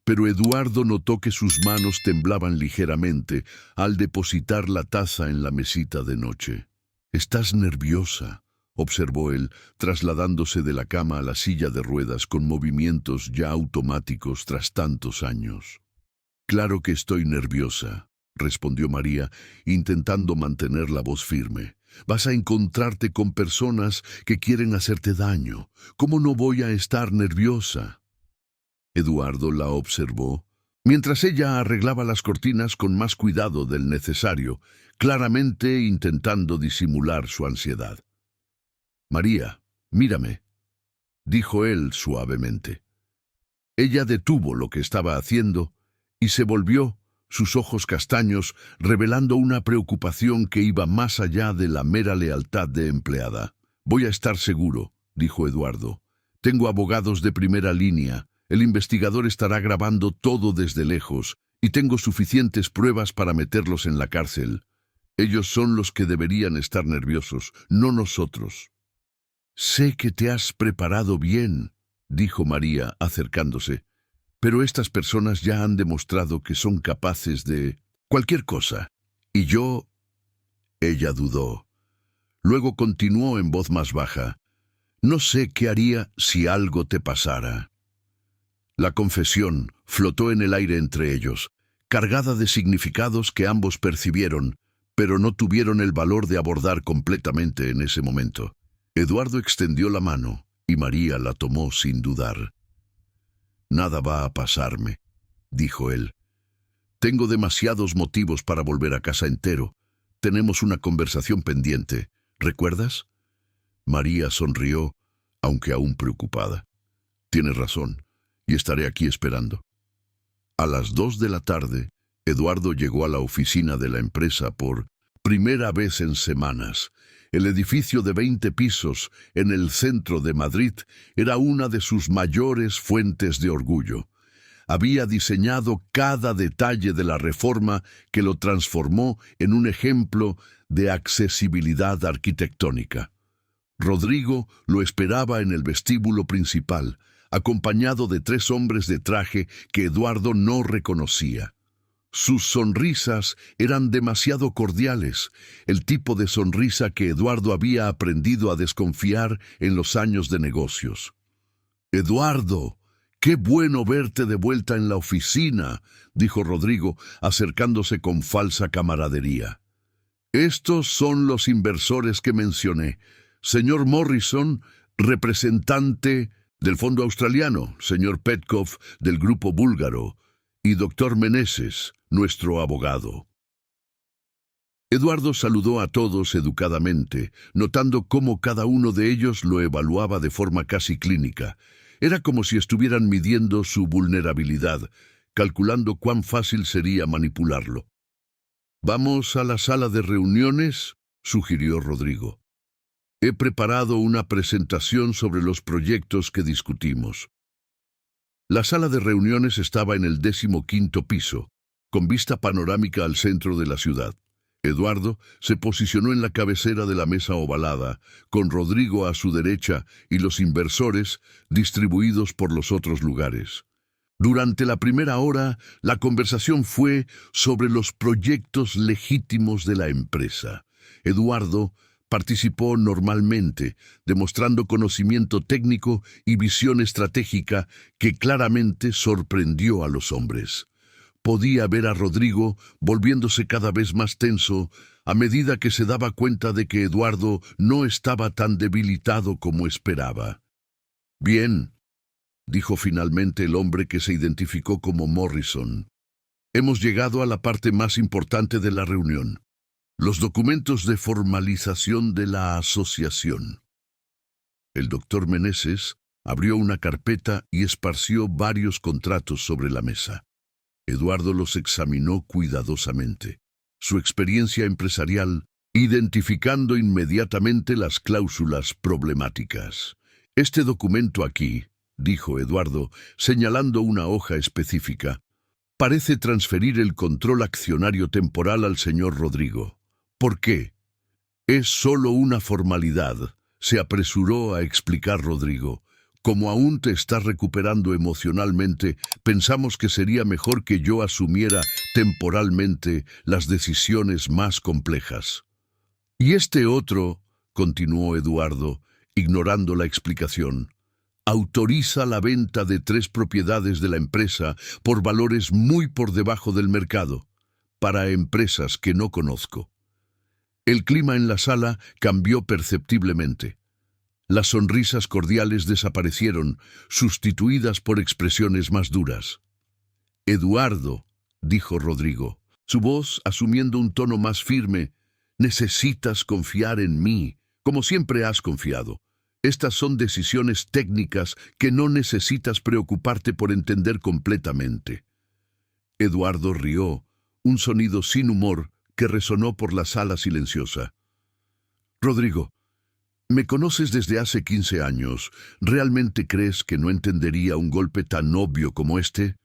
Pero Eduardo notó que sus manos temblaban ligeramente al depositar la taza en la mesita de noche. «Estás nerviosa», observó él, trasladándose de la cama a la silla de ruedas con movimientos ya automáticos tras tantos años. «Claro que estoy nerviosa», respondió María, intentando mantener la voz firme. «Vas a encontrarte con personas que quieren hacerte daño. ¿Cómo no voy a estar nerviosa?» Eduardo la observó, mientras ella arreglaba las cortinas con más cuidado del necesario, claramente intentando disimular su ansiedad. «María, mírame», dijo él suavemente. Ella detuvo lo que estaba haciendo y se volvió, sus ojos castaños revelando una preocupación que iba más allá de la mera lealtad de empleada. «Voy a estar seguro», dijo Eduardo. «Tengo abogados de primera línea. El investigador estará grabando todo desde lejos y tengo suficientes pruebas para meterlos en la cárcel. Ellos son los que deberían estar nerviosos, no nosotros». «Sé que te has preparado bien», dijo María, acercándose, «pero estas personas ya han demostrado que son capaces de cualquier cosa. Y yo...» Ella dudó. Luego continuó en voz más baja. «No sé qué haría si algo te pasara». La confesión flotó en el aire entre ellos, cargada de significados que ambos percibieron, pero no tuvieron el valor de abordar completamente en ese momento. Eduardo extendió la mano y María la tomó sin dudar. «Nada va a pasarme», dijo él. «Tengo demasiados motivos para volver a casa entero. Tenemos una conversación pendiente, ¿recuerdas?» María sonrió, aunque aún preocupada. «Tienes razón, y estaré aquí esperando». A las 2 de la tarde, Eduardo llegó a la oficina de la empresa por primera vez en semanas. El edificio de 20 pisos en el centro de Madrid era una de sus mayores fuentes de orgullo. Había diseñado cada detalle de la reforma que lo transformó en un ejemplo de accesibilidad arquitectónica. Rodrigo lo esperaba en el vestíbulo principal, acompañado de 3 hombres de traje que Eduardo no reconocía. Sus sonrisas eran demasiado cordiales, el tipo de sonrisa que Eduardo había aprendido a desconfiar en los años de negocios. «Eduardo, qué bueno verte de vuelta en la oficina», dijo Rodrigo, acercándose con falsa camaradería. «Estos son los inversores que mencioné. Señor Morrison, representante del fondo australiano, señor Petkov del grupo búlgaro y doctor Meneses, nuestro abogado». Eduardo saludó a todos educadamente, notando cómo cada uno de ellos lo evaluaba de forma casi clínica. Era como si estuvieran midiendo su vulnerabilidad, calculando cuán fácil sería manipularlo. «¿Vamos a la sala de reuniones?», sugirió Rodrigo. «He preparado una presentación sobre los proyectos que discutimos». La sala de reuniones estaba en el 15º piso, con vista panorámica al centro de la ciudad. Eduardo se posicionó en la cabecera de la mesa ovalada, con Rodrigo a su derecha y los inversores distribuidos por los otros lugares. Durante la primera hora, la conversación fue sobre los proyectos legítimos de la empresa. Eduardo participó normalmente, demostrando conocimiento técnico y visión estratégica que claramente sorprendió a los hombres. Podía ver a Rodrigo volviéndose cada vez más tenso a medida que se daba cuenta de que Eduardo no estaba tan debilitado como esperaba. Bien, dijo finalmente el hombre que se identificó como Morrison. Hemos llegado a la parte más importante de la reunión. Los documentos de formalización de la asociación. El doctor Meneses abrió una carpeta y esparció varios contratos sobre la mesa. Eduardo los examinó cuidadosamente. Su experiencia empresarial, identificando inmediatamente las cláusulas problemáticas. Este documento aquí, dijo Eduardo, señalando una hoja específica, parece transferir el control accionario temporal al señor Rodrigo. ¿Por qué? Es solo una formalidad, se apresuró a explicar Rodrigo. Como aún te estás recuperando emocionalmente, pensamos que sería mejor que yo asumiera temporalmente las decisiones más complejas. Y este otro, continuó Eduardo, ignorando la explicación, autoriza la venta de 3 propiedades de la empresa por valores muy por debajo del mercado, para empresas que no conozco. El clima en la sala cambió perceptiblemente. Las sonrisas cordiales desaparecieron, sustituidas por expresiones más duras. Eduardo, dijo Rodrigo, su voz asumiendo un tono más firme, necesitas confiar en mí, como siempre has confiado. Estas son decisiones técnicas que no necesitas preocuparte por entender completamente. Eduardo rió, un sonido sin humor que resonó por la sala silenciosa. Rodrigo, me conoces desde hace 15 años. ¿Realmente crees que no entendería un golpe tan obvio como este?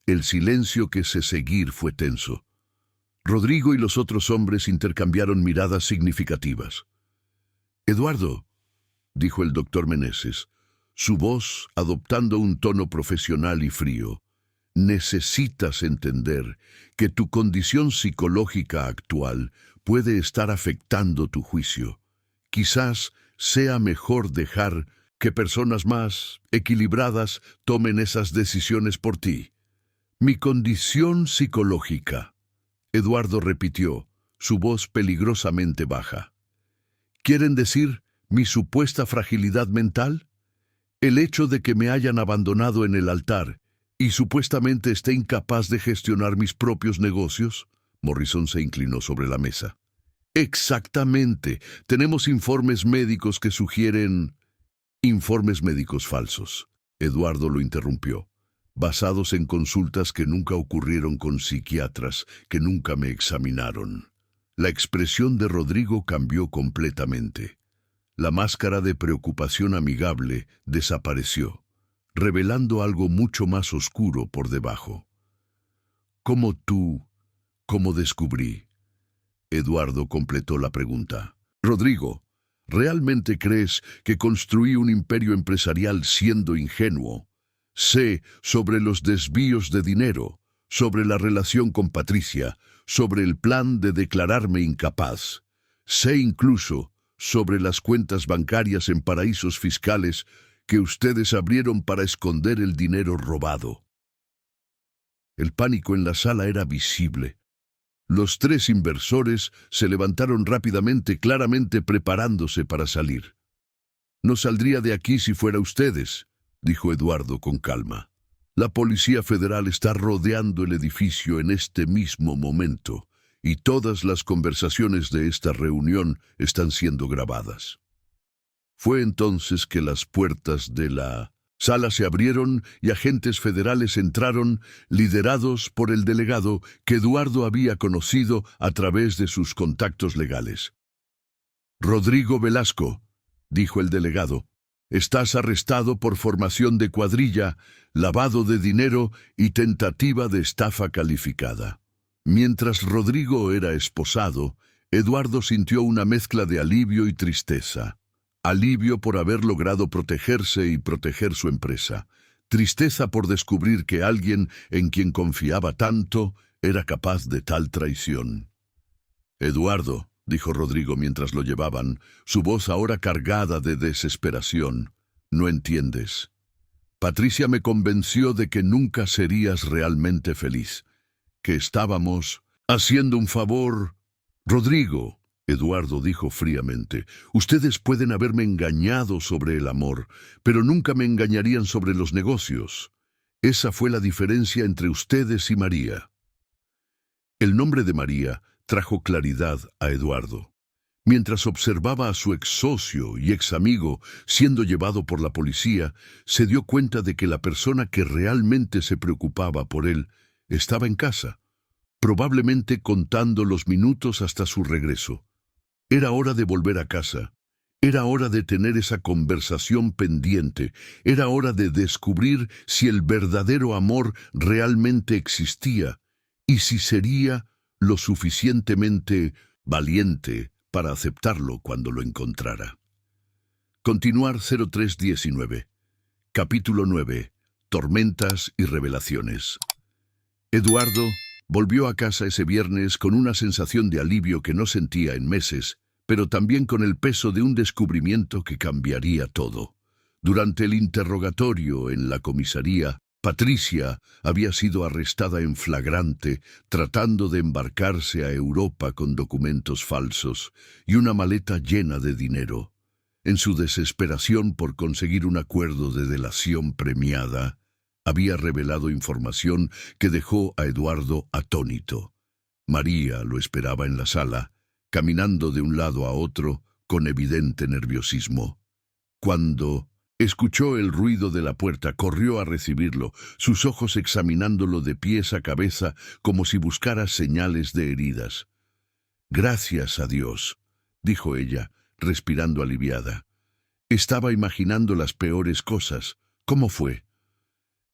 El silencio que se seguir fue tenso. Rodrigo y los otros hombres intercambiaron miradas significativas. Eduardo, dijo el doctor Meneses, su voz adoptando un tono profesional y frío, necesitas entender que tu condición psicológica actual puede estar afectando tu juicio. Quizás sea mejor dejar que personas más equilibradas tomen esas decisiones por ti. Mi condición psicológica, Eduardo repitió, su voz peligrosamente baja. ¿Quieren decir mi supuesta fragilidad mental? El hecho de que me hayan abandonado en el altar y supuestamente esté incapaz de gestionar mis propios negocios. Morrison se inclinó sobre la mesa. Exactamente. Tenemos informes médicos que sugieren... Informes médicos falsos. Eduardo lo interrumpió. Basados en consultas que nunca ocurrieron con psiquiatras, que nunca me examinaron. La expresión de Rodrigo cambió completamente. La máscara de preocupación amigable desapareció, revelando algo mucho más oscuro por debajo. ¿Cómo descubrí? Eduardo completó la pregunta. Rodrigo, ¿realmente crees que construí un imperio empresarial siendo ingenuo? Sé sobre los desvíos de dinero, sobre la relación con Patricia, sobre el plan de declararme incapaz. Sé incluso sobre las cuentas bancarias en paraísos fiscales que ustedes abrieron para esconder el dinero robado. El pánico en la sala era visible. Los 3 inversores se levantaron rápidamente, claramente preparándose para salir. No saldría de aquí si fuera ustedes, dijo Eduardo con calma. La Policía Federal está rodeando el edificio en este mismo momento, y todas las conversaciones de esta reunión están siendo grabadas. Fue entonces que las puertas de la sala se abrieron y agentes federales entraron, liderados por el delegado que Eduardo había conocido a través de sus contactos legales. Rodrigo Velasco, dijo el delegado, estás arrestado por formación de cuadrilla, lavado de dinero y tentativa de estafa calificada. Mientras Rodrigo era esposado, Eduardo sintió una mezcla de alivio y tristeza. Alivio por haber logrado protegerse y proteger su empresa. Tristeza por descubrir que alguien en quien confiaba tanto era capaz de tal traición. Eduardo, dijo Rodrigo mientras lo llevaban, su voz ahora cargada de desesperación, no entiendes. Patricia me convenció de que nunca serías realmente feliz, que estábamos haciendo un favor. Rodrigo, Eduardo dijo fríamente, ustedes pueden haberme engañado sobre el amor, pero nunca me engañarían sobre los negocios. Esa fue la diferencia entre ustedes y María. El nombre de María trajo claridad a Eduardo. Mientras observaba a su ex socio y ex amigo siendo llevado por la policía, se dio cuenta de que la persona que realmente se preocupaba por él estaba en casa, probablemente contando los minutos hasta su regreso. Era hora de volver a casa. Era hora de tener esa conversación pendiente. Era hora de descubrir si el verdadero amor realmente existía y si sería lo suficientemente valiente para aceptarlo cuando lo encontrara. Continuar 0319. Capítulo 9. Tormentas y revelaciones. Eduardo volvió a casa ese viernes con una sensación de alivio que no sentía en meses, pero también con el peso de un descubrimiento que cambiaría todo. Durante el interrogatorio en la comisaría, Patricia había sido arrestada en flagrante, tratando de embarcarse a Europa con documentos falsos y una maleta llena de dinero. En su desesperación por conseguir un acuerdo de delación premiada, había revelado información que dejó a Eduardo atónito. María lo esperaba en la sala, caminando de un lado a otro con evidente nerviosismo. Cuando escuchó el ruido de la puerta, corrió a recibirlo, sus ojos examinándolo de pies a cabeza como si buscara señales de heridas. «Gracias a Dios», dijo ella, respirando aliviada. «Estaba imaginando las peores cosas. ¿Cómo fue?»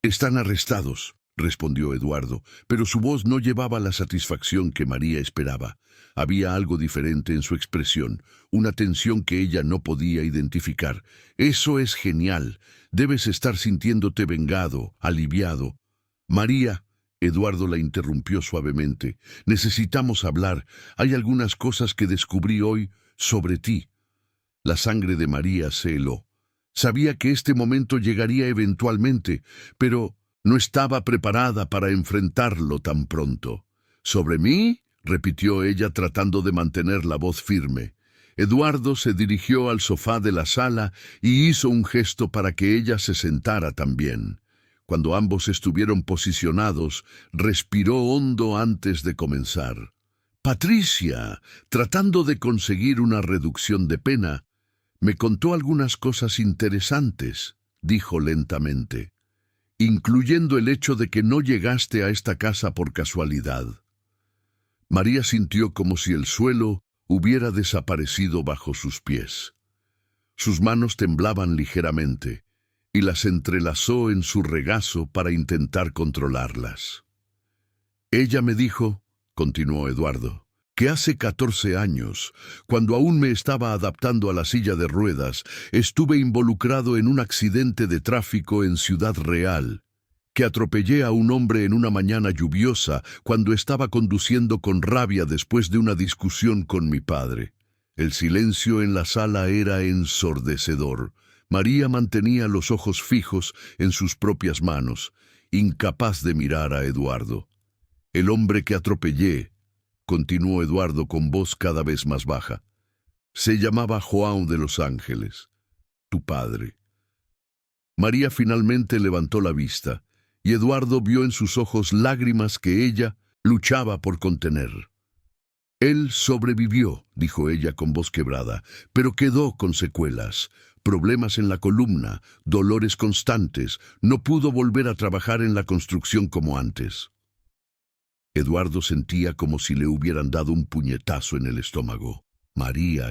«Están arrestados», respondió Eduardo, pero su voz no llevaba la satisfacción que María esperaba. Había algo diferente en su expresión, una tensión que ella no podía identificar. «Eso es genial. Debes estar sintiéndote vengado, aliviado». «María», Eduardo la interrumpió suavemente, «necesitamos hablar. Hay algunas cosas que descubrí hoy sobre ti». La sangre de María se heló. Sabía que este momento llegaría eventualmente, pero no estaba preparada para enfrentarlo tan pronto. «¿Sobre mí?», repitió ella tratando de mantener la voz firme. Eduardo se dirigió al sofá de la sala y hizo un gesto para que ella se sentara también. Cuando ambos estuvieron posicionados, respiró hondo antes de comenzar. «Patricia, tratando de conseguir una reducción de pena, me contó algunas cosas interesantes», dijo lentamente, «incluyendo el hecho de que no llegaste a esta casa por casualidad». María sintió como si el suelo hubiera desaparecido bajo sus pies. Sus manos temblaban ligeramente y las entrelazó en su regazo para intentar controlarlas. «Ella me dijo», continuó Eduardo, «que hace 14 años, cuando aún me estaba adaptando a la silla de ruedas, estuve involucrado en un accidente de tráfico en Ciudad Real, que atropellé a un hombre en una mañana lluviosa cuando estaba conduciendo con rabia después de una discusión con mi padre». El silencio en la sala era ensordecedor. María mantenía los ojos fijos en sus propias manos, incapaz de mirar a Eduardo. «El hombre que atropellé», continuó Eduardo con voz cada vez más baja, «se llamaba João de los Ángeles, tu padre». María finalmente levantó la vista, y Eduardo vio en sus ojos lágrimas que ella luchaba por contener. «Él sobrevivió», dijo ella con voz quebrada, «pero quedó con secuelas, problemas en la columna, dolores constantes, no pudo volver a trabajar en la construcción como antes». Eduardo sentía como si le hubieran dado un puñetazo en el estómago. «María,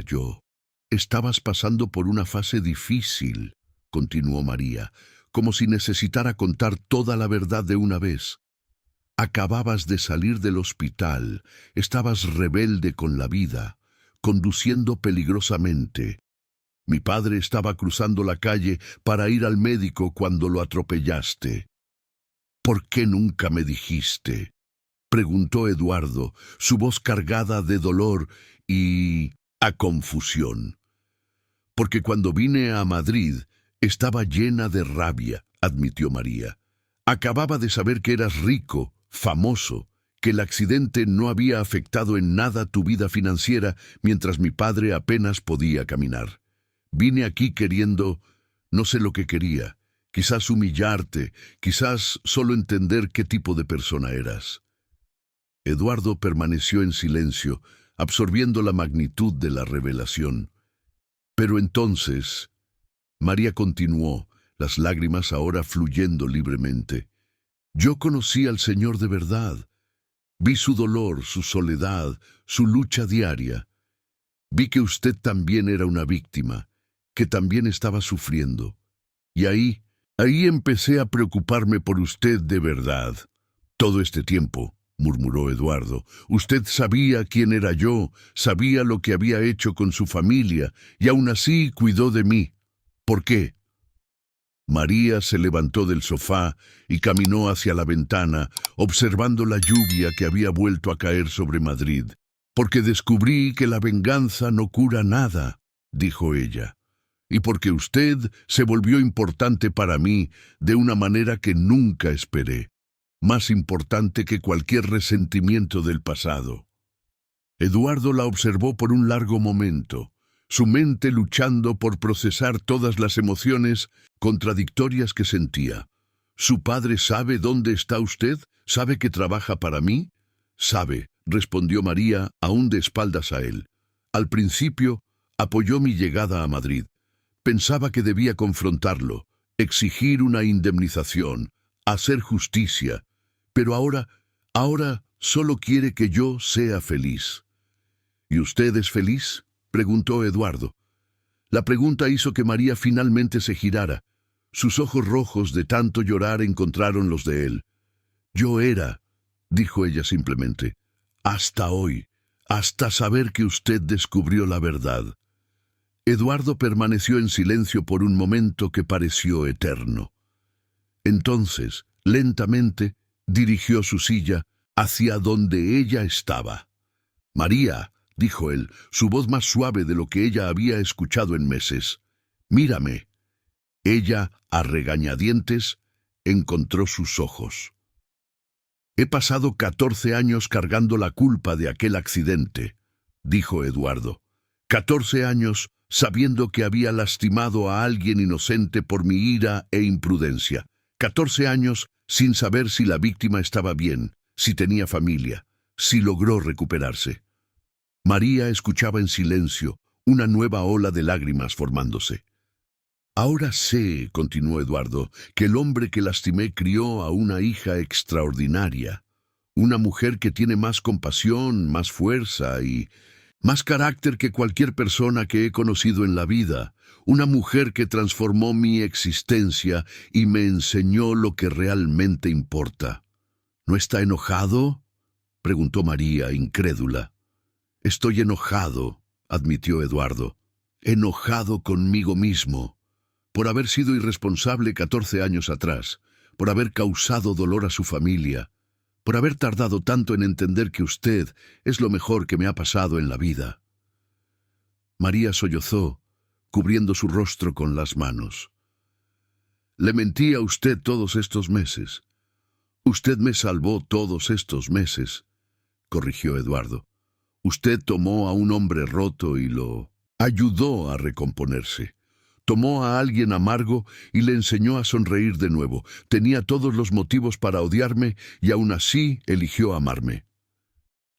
estabas pasando por una fase difícil», continuó María, como si necesitara contar toda la verdad de una vez. «Acababas de salir del hospital, estabas rebelde con la vida, conduciendo peligrosamente. Mi padre estaba cruzando la calle para ir al médico cuando lo atropellaste». «¿Por qué nunca me dijiste?», preguntó Eduardo, su voz cargada de dolor y a confusión. «Porque cuando vine a Madrid estaba llena de rabia», admitió María. «Acababa de saber que eras rico, famoso, que el accidente no había afectado en nada tu vida financiera mientras mi padre apenas podía caminar. Vine aquí queriendo, no sé lo que quería, quizás humillarte, quizás solo entender qué tipo de persona eras. Eduardo permaneció en silencio, absorbiendo la magnitud de la revelación. Pero entonces, María continuó, las lágrimas ahora fluyendo libremente. Yo conocí al Señor de verdad. Vi su dolor, su soledad, su lucha diaria. Vi que usted también era una víctima, que también estaba sufriendo. Y ahí empecé a preocuparme por usted de verdad. Todo este tiempo, murmuró Eduardo, usted sabía quién era yo, sabía lo que había hecho con su familia, y aún así cuidó de mí. ¿Por qué? María se levantó del sofá y caminó hacia la ventana, observando la lluvia que había vuelto a caer sobre Madrid. Porque descubrí que la venganza no cura nada, dijo ella. Y porque usted se volvió importante para mí de una manera que nunca esperé, más importante que cualquier resentimiento del pasado. Eduardo la observó por un largo momento, su mente luchando por procesar todas las emociones contradictorias que sentía. ¿Su padre sabe dónde está usted? ¿Sabe que trabaja para mí? Sabe, respondió María, aún de espaldas a él. Al principio, apoyó mi llegada a Madrid. Pensaba que debía confrontarlo, exigir una indemnización, hacer justicia. Pero ahora solo quiere que yo sea feliz. ¿Y usted es feliz?, preguntó Eduardo. La pregunta hizo que María finalmente se girara. Sus ojos rojos de tanto llorar encontraron los de él. Yo era, dijo ella simplemente, hasta hoy, hasta saber que usted descubrió la verdad. Eduardo permaneció en silencio por un momento que pareció eterno. Entonces, lentamente, dirigió su silla hacia donde ella estaba. María, dijo él, su voz más suave de lo que ella había escuchado en meses. Mírame. Ella, a regañadientes, encontró sus ojos. He pasado 14 años cargando la culpa de aquel accidente, dijo Eduardo. 14 años sabiendo que había lastimado a alguien inocente por mi ira e imprudencia. 14 años sin saber si la víctima estaba bien, si tenía familia, si logró recuperarse. María escuchaba en silencio, una nueva ola de lágrimas formándose. Ahora sé, continuó Eduardo, que el hombre que lastimé crió a una hija extraordinaria, una mujer que tiene más compasión, más fuerza y más carácter que cualquier persona que he conocido en la vida, una mujer que transformó mi existencia y me enseñó lo que realmente importa. ¿No está enojado?, preguntó María, incrédula. Estoy enojado, admitió Eduardo, enojado conmigo mismo, por haber sido irresponsable 14 años atrás, por haber causado dolor a su familia, por haber tardado tanto en entender que usted es lo mejor que me ha pasado en la vida. María sollozó, cubriendo su rostro con las manos. Le mentí a usted todos estos meses. Usted me salvó todos estos meses, corrigió Eduardo. Usted tomó a un hombre roto y lo ayudó a recomponerse. Tomó a alguien amargo y le enseñó a sonreír de nuevo. Tenía todos los motivos para odiarme y aún así eligió amarme.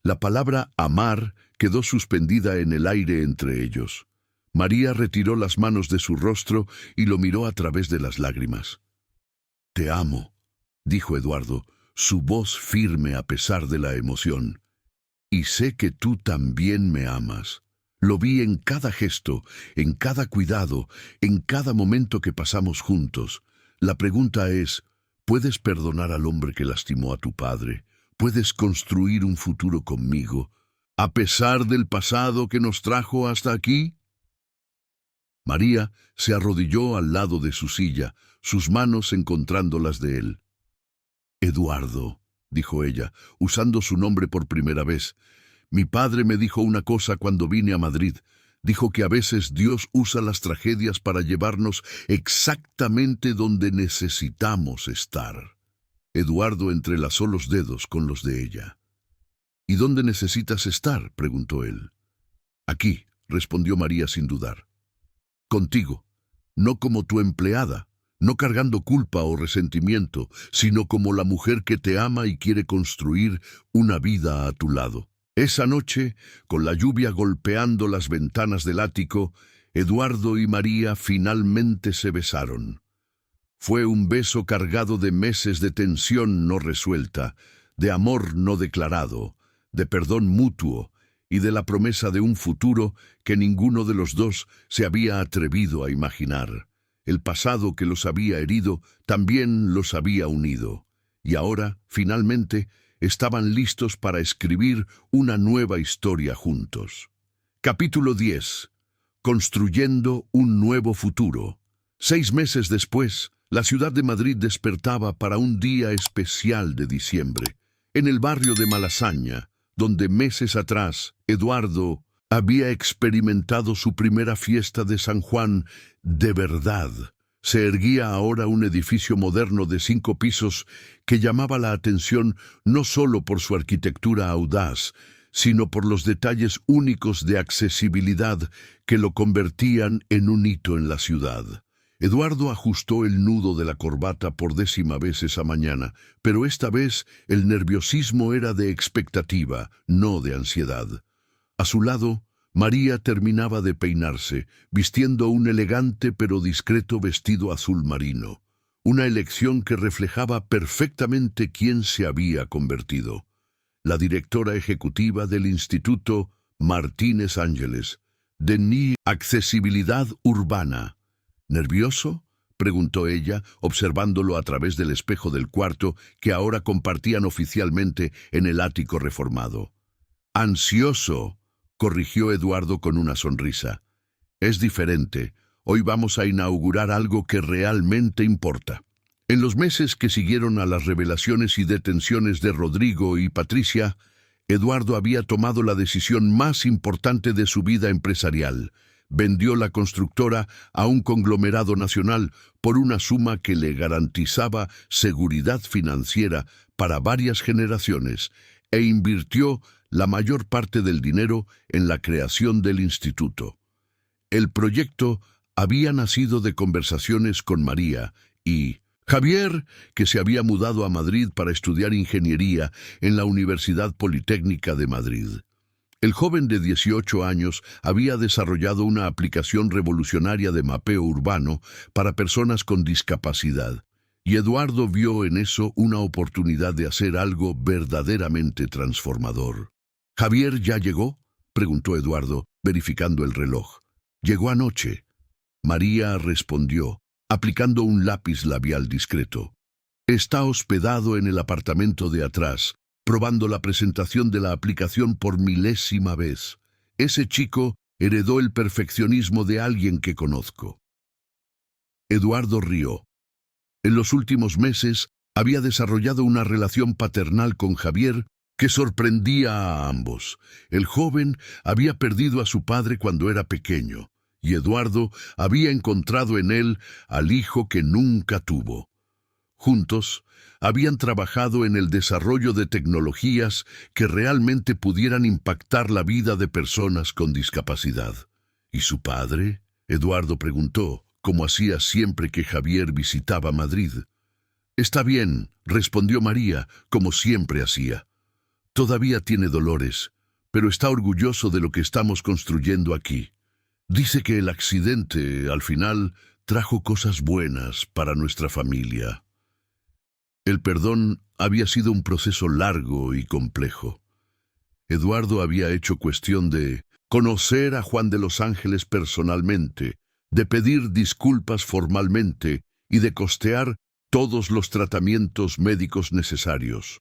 La palabra amar quedó suspendida en el aire entre ellos. María retiró las manos de su rostro y lo miró a través de las lágrimas. Te amo, dijo Eduardo, su voz firme a pesar de la emoción. Y sé que tú también me amas. Lo vi en cada gesto, en cada cuidado, en cada momento que pasamos juntos. La pregunta es, ¿puedes perdonar al hombre que lastimó a tu padre? ¿Puedes construir un futuro conmigo, a pesar del pasado que nos trajo hasta aquí? María se arrodilló al lado de su silla, sus manos encontrando las de él. Eduardo, dijo ella, usando su nombre por primera vez, mi padre me dijo una cosa cuando vine a Madrid. Dijo que a veces Dios usa las tragedias para llevarnos exactamente donde necesitamos estar. Eduardo entrelazó los dedos con los de ella. ¿Y dónde necesitas estar?, preguntó él. Aquí, respondió María sin dudar. Contigo, no como tu empleada, no cargando culpa o resentimiento, sino como la mujer que te ama y quiere construir una vida a tu lado. Esa noche, con la lluvia golpeando las ventanas del ático, Eduardo y María finalmente se besaron. Fue un beso cargado de meses de tensión no resuelta, de amor no declarado, de perdón mutuo y de la promesa de un futuro que ninguno de los dos se había atrevido a imaginar. El pasado que los había herido también los había unido, y ahora, finalmente, estaban listos para escribir una nueva historia juntos. Capítulo 10. Construyendo un nuevo futuro. 6 meses después, la ciudad de Madrid despertaba para un día especial de diciembre. En el barrio de Malasaña, donde meses atrás Eduardo había experimentado su primera fiesta de San Juan de verdad, se erguía ahora un edificio moderno de 5 pisos que llamaba la atención no solo por su arquitectura audaz, sino por los detalles únicos de accesibilidad que lo convertían en un hito en la ciudad. Eduardo ajustó el nudo de la corbata por 10ª vez esa mañana, pero esta vez el nerviosismo era de expectativa, no de ansiedad. A su lado, María terminaba de peinarse, vistiendo un elegante pero discreto vestido azul marino, una elección que reflejaba perfectamente quién se había convertido. La directora ejecutiva del Instituto Martínez Ángeles, de NI Accesibilidad Urbana. ¿Nervioso?, preguntó ella, observándolo a través del espejo del cuarto que ahora compartían oficialmente en el ático reformado. «Ansioso», corrigió Eduardo con una sonrisa. «Es diferente. Hoy vamos a inaugurar algo que realmente importa». En los meses que siguieron a las revelaciones y detenciones de Rodrigo y Patricia, Eduardo había tomado la decisión más importante de su vida empresarial. Vendió la constructora a un conglomerado nacional por una suma que le garantizaba seguridad financiera para varias generaciones e invirtió la mayor parte del dinero en la creación del instituto. El proyecto había nacido de conversaciones con María y Javier, que se había mudado a Madrid para estudiar ingeniería en la Universidad Politécnica de Madrid. El joven de 18 años había desarrollado una aplicación revolucionaria de mapeo urbano para personas con discapacidad, y Eduardo vio en eso una oportunidad de hacer algo verdaderamente transformador. «¿Javier ya llegó?», preguntó Eduardo, verificando el reloj. «Llegó anoche». María respondió, aplicando un lápiz labial discreto. «Está hospedado en el apartamento de atrás, probando la presentación de la aplicación por 1000ª vez. Ese chico heredó el perfeccionismo de alguien que conozco». Eduardo rió. En los últimos meses había desarrollado una relación paternal con Javier que sorprendía a ambos. El joven había perdido a su padre cuando era pequeño, y Eduardo había encontrado en él al hijo que nunca tuvo. Juntos, habían trabajado en el desarrollo de tecnologías que realmente pudieran impactar la vida de personas con discapacidad. ¿Y su padre?, Eduardo preguntó, como hacía siempre que Javier visitaba Madrid. «Está bien», respondió María, como siempre hacía. «Todavía tiene dolores, pero está orgulloso de lo que estamos construyendo aquí. Dice que el accidente, al final, trajo cosas buenas para nuestra familia». El perdón había sido un proceso largo y complejo. Eduardo había hecho cuestión de conocer a Juan de los Ángeles personalmente, de pedir disculpas formalmente y de costear todos los tratamientos médicos necesarios.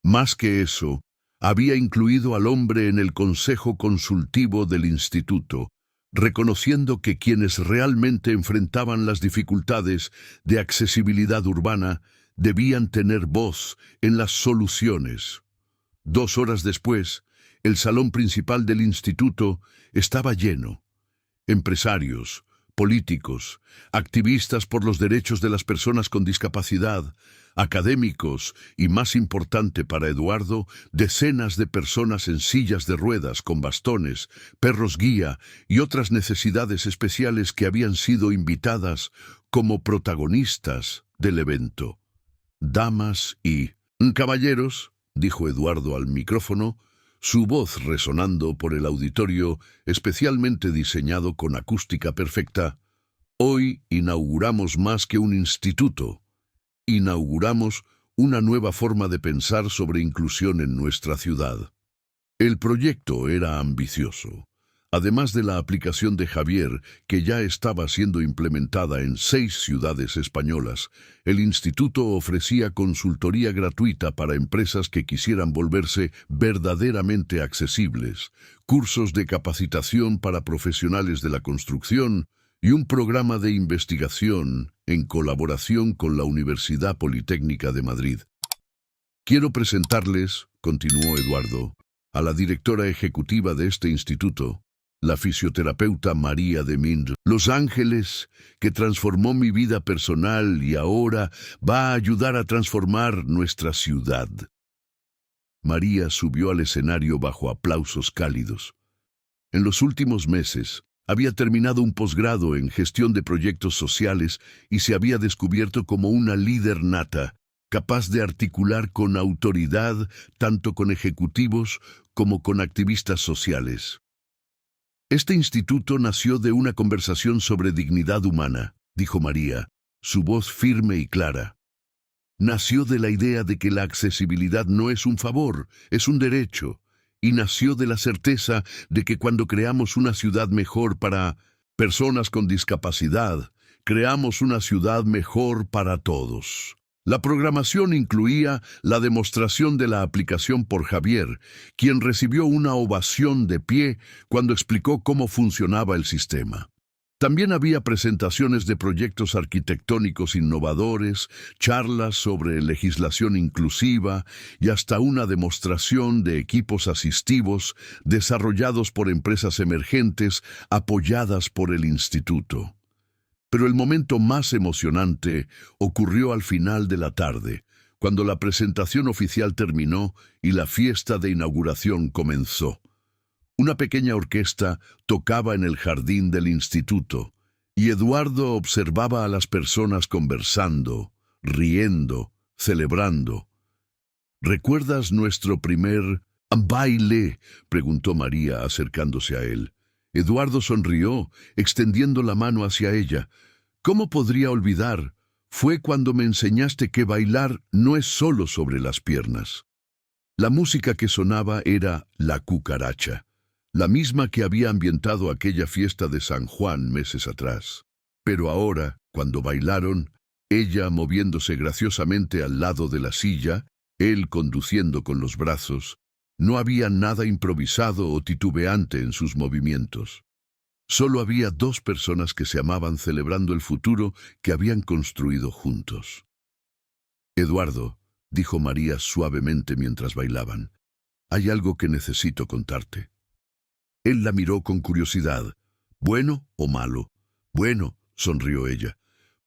Más que eso, había incluido al hombre en el consejo consultivo del instituto, reconociendo que quienes realmente enfrentaban las dificultades de accesibilidad urbana debían tener voz en las soluciones. 2 horas después, el salón principal del instituto estaba lleno. Empresarios, políticos, activistas por los derechos de las personas con discapacidad, académicos y, más importante para Eduardo, decenas de personas en sillas de ruedas con bastones, perros guía y otras necesidades especiales que habían sido invitadas como protagonistas del evento. Damas y caballeros, dijo Eduardo al micrófono, su voz resonando por el auditorio especialmente diseñado con acústica perfecta. Hoy inauguramos más que un instituto. Inauguramos una nueva forma de pensar sobre inclusión en nuestra ciudad. El proyecto era ambicioso. Además de la aplicación de Javier, que ya estaba siendo implementada en 6 ciudades españolas, el instituto ofrecía consultoría gratuita para empresas que quisieran volverse verdaderamente accesibles, cursos de capacitación para profesionales de la construcción y un programa de investigación en colaboración con la Universidad Politécnica de Madrid. Quiero presentarles, continuó Eduardo, a la directora ejecutiva de este instituto, la fisioterapeuta María de Mind, Los Ángeles, que transformó mi vida personal y ahora va a ayudar a transformar nuestra ciudad. María subió al escenario bajo aplausos cálidos. En los últimos meses, había terminado un posgrado en gestión de proyectos sociales y se había descubierto como una líder nata, capaz de articular con autoridad tanto con ejecutivos como con activistas sociales. Este instituto nació de una conversación sobre dignidad humana, dijo María, su voz firme y clara. Nació de la idea de que la accesibilidad no es un favor, es un derecho, y nació de la certeza de que cuando creamos una ciudad mejor para personas con discapacidad, creamos una ciudad mejor para todos. La programación incluía la demostración de la aplicación por Javier, quien recibió una ovación de pie cuando explicó cómo funcionaba el sistema. También había presentaciones de proyectos arquitectónicos innovadores, charlas sobre legislación inclusiva y hasta una demostración de equipos asistivos desarrollados por empresas emergentes apoyadas por el instituto. Pero el momento más emocionante ocurrió al final de la tarde, cuando la presentación oficial terminó y la fiesta de inauguración comenzó. Una pequeña orquesta tocaba en el jardín del instituto, y Eduardo observaba a las personas conversando, riendo, celebrando. ¿Recuerdas nuestro primer baile?, preguntó María acercándose a él. Eduardo sonrió, extendiendo la mano hacia ella. ¿Cómo podría olvidar? Fue cuando me enseñaste que bailar no es solo sobre las piernas. La música que sonaba era La Cucaracha, la misma que había ambientado aquella fiesta de San Juan meses atrás. Pero ahora, cuando bailaron, ella moviéndose graciosamente al lado de la silla, él conduciendo con los brazos, no había nada improvisado o titubeante en sus movimientos. Solo había 2 personas que se amaban celebrando el futuro que habían construido juntos. Eduardo, dijo María suavemente mientras bailaban, hay algo que necesito contarte. Él la miró con curiosidad. ¿Bueno o malo? Bueno, sonrió ella.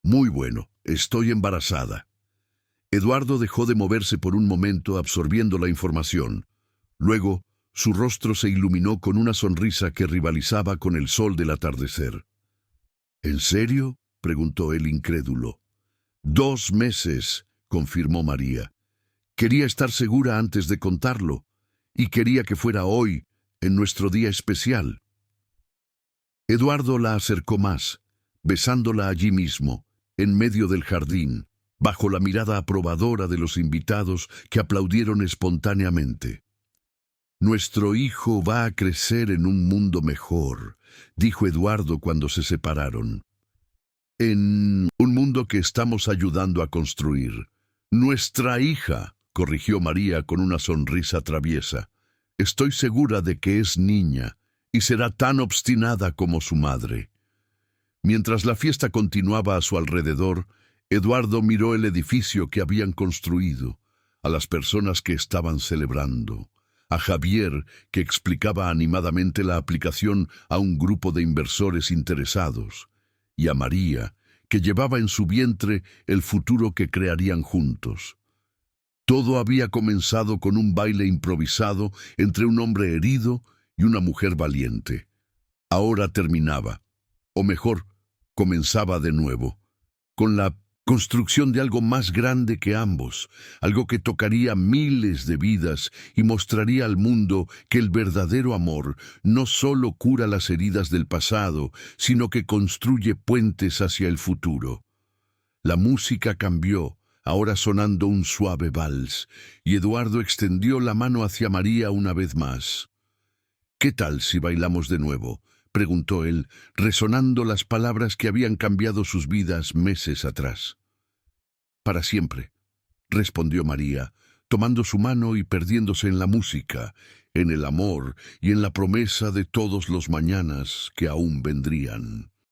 Muy bueno, estoy embarazada. Eduardo dejó de moverse por un momento absorbiendo la información. Luego, su rostro se iluminó con una sonrisa que rivalizaba con el sol del atardecer. ¿En serio?, preguntó él incrédulo. 2 meses, confirmó María. Quería estar segura antes de contarlo, y quería que fuera hoy, en nuestro día especial. Eduardo la acercó más, besándola allí mismo, en medio del jardín, bajo la mirada aprobadora de los invitados que aplaudieron espontáneamente. Nuestro hijo va a crecer en un mundo mejor, dijo Eduardo cuando se separaron. En un mundo que estamos ayudando a construir. Nuestra hija, corrigió María con una sonrisa traviesa. Estoy segura de que es niña y será tan obstinada como su madre. Mientras la fiesta continuaba a su alrededor, Eduardo miró el edificio que habían construido, a las personas que estaban celebrando, a Javier, que explicaba animadamente la aplicación a un grupo de inversores interesados, y a María, que llevaba en su vientre el futuro que crearían juntos. Todo había comenzado con un baile improvisado entre un hombre herido y una mujer valiente. Ahora terminaba, o mejor, comenzaba de nuevo, con la construcción de algo más grande que ambos, algo que tocaría miles de vidas y mostraría al mundo que el verdadero amor no solo cura las heridas del pasado, sino que construye puentes hacia el futuro. La música cambió, ahora sonando un suave vals, y Eduardo extendió la mano hacia María una vez más. «¿Qué tal si bailamos de nuevo?», preguntó él, resonando las palabras que habían cambiado sus vidas meses atrás. «Para siempre», respondió María, tomando su mano y perdiéndose en la música, en el amor y en la promesa de todos los mañanas que aún vendrían.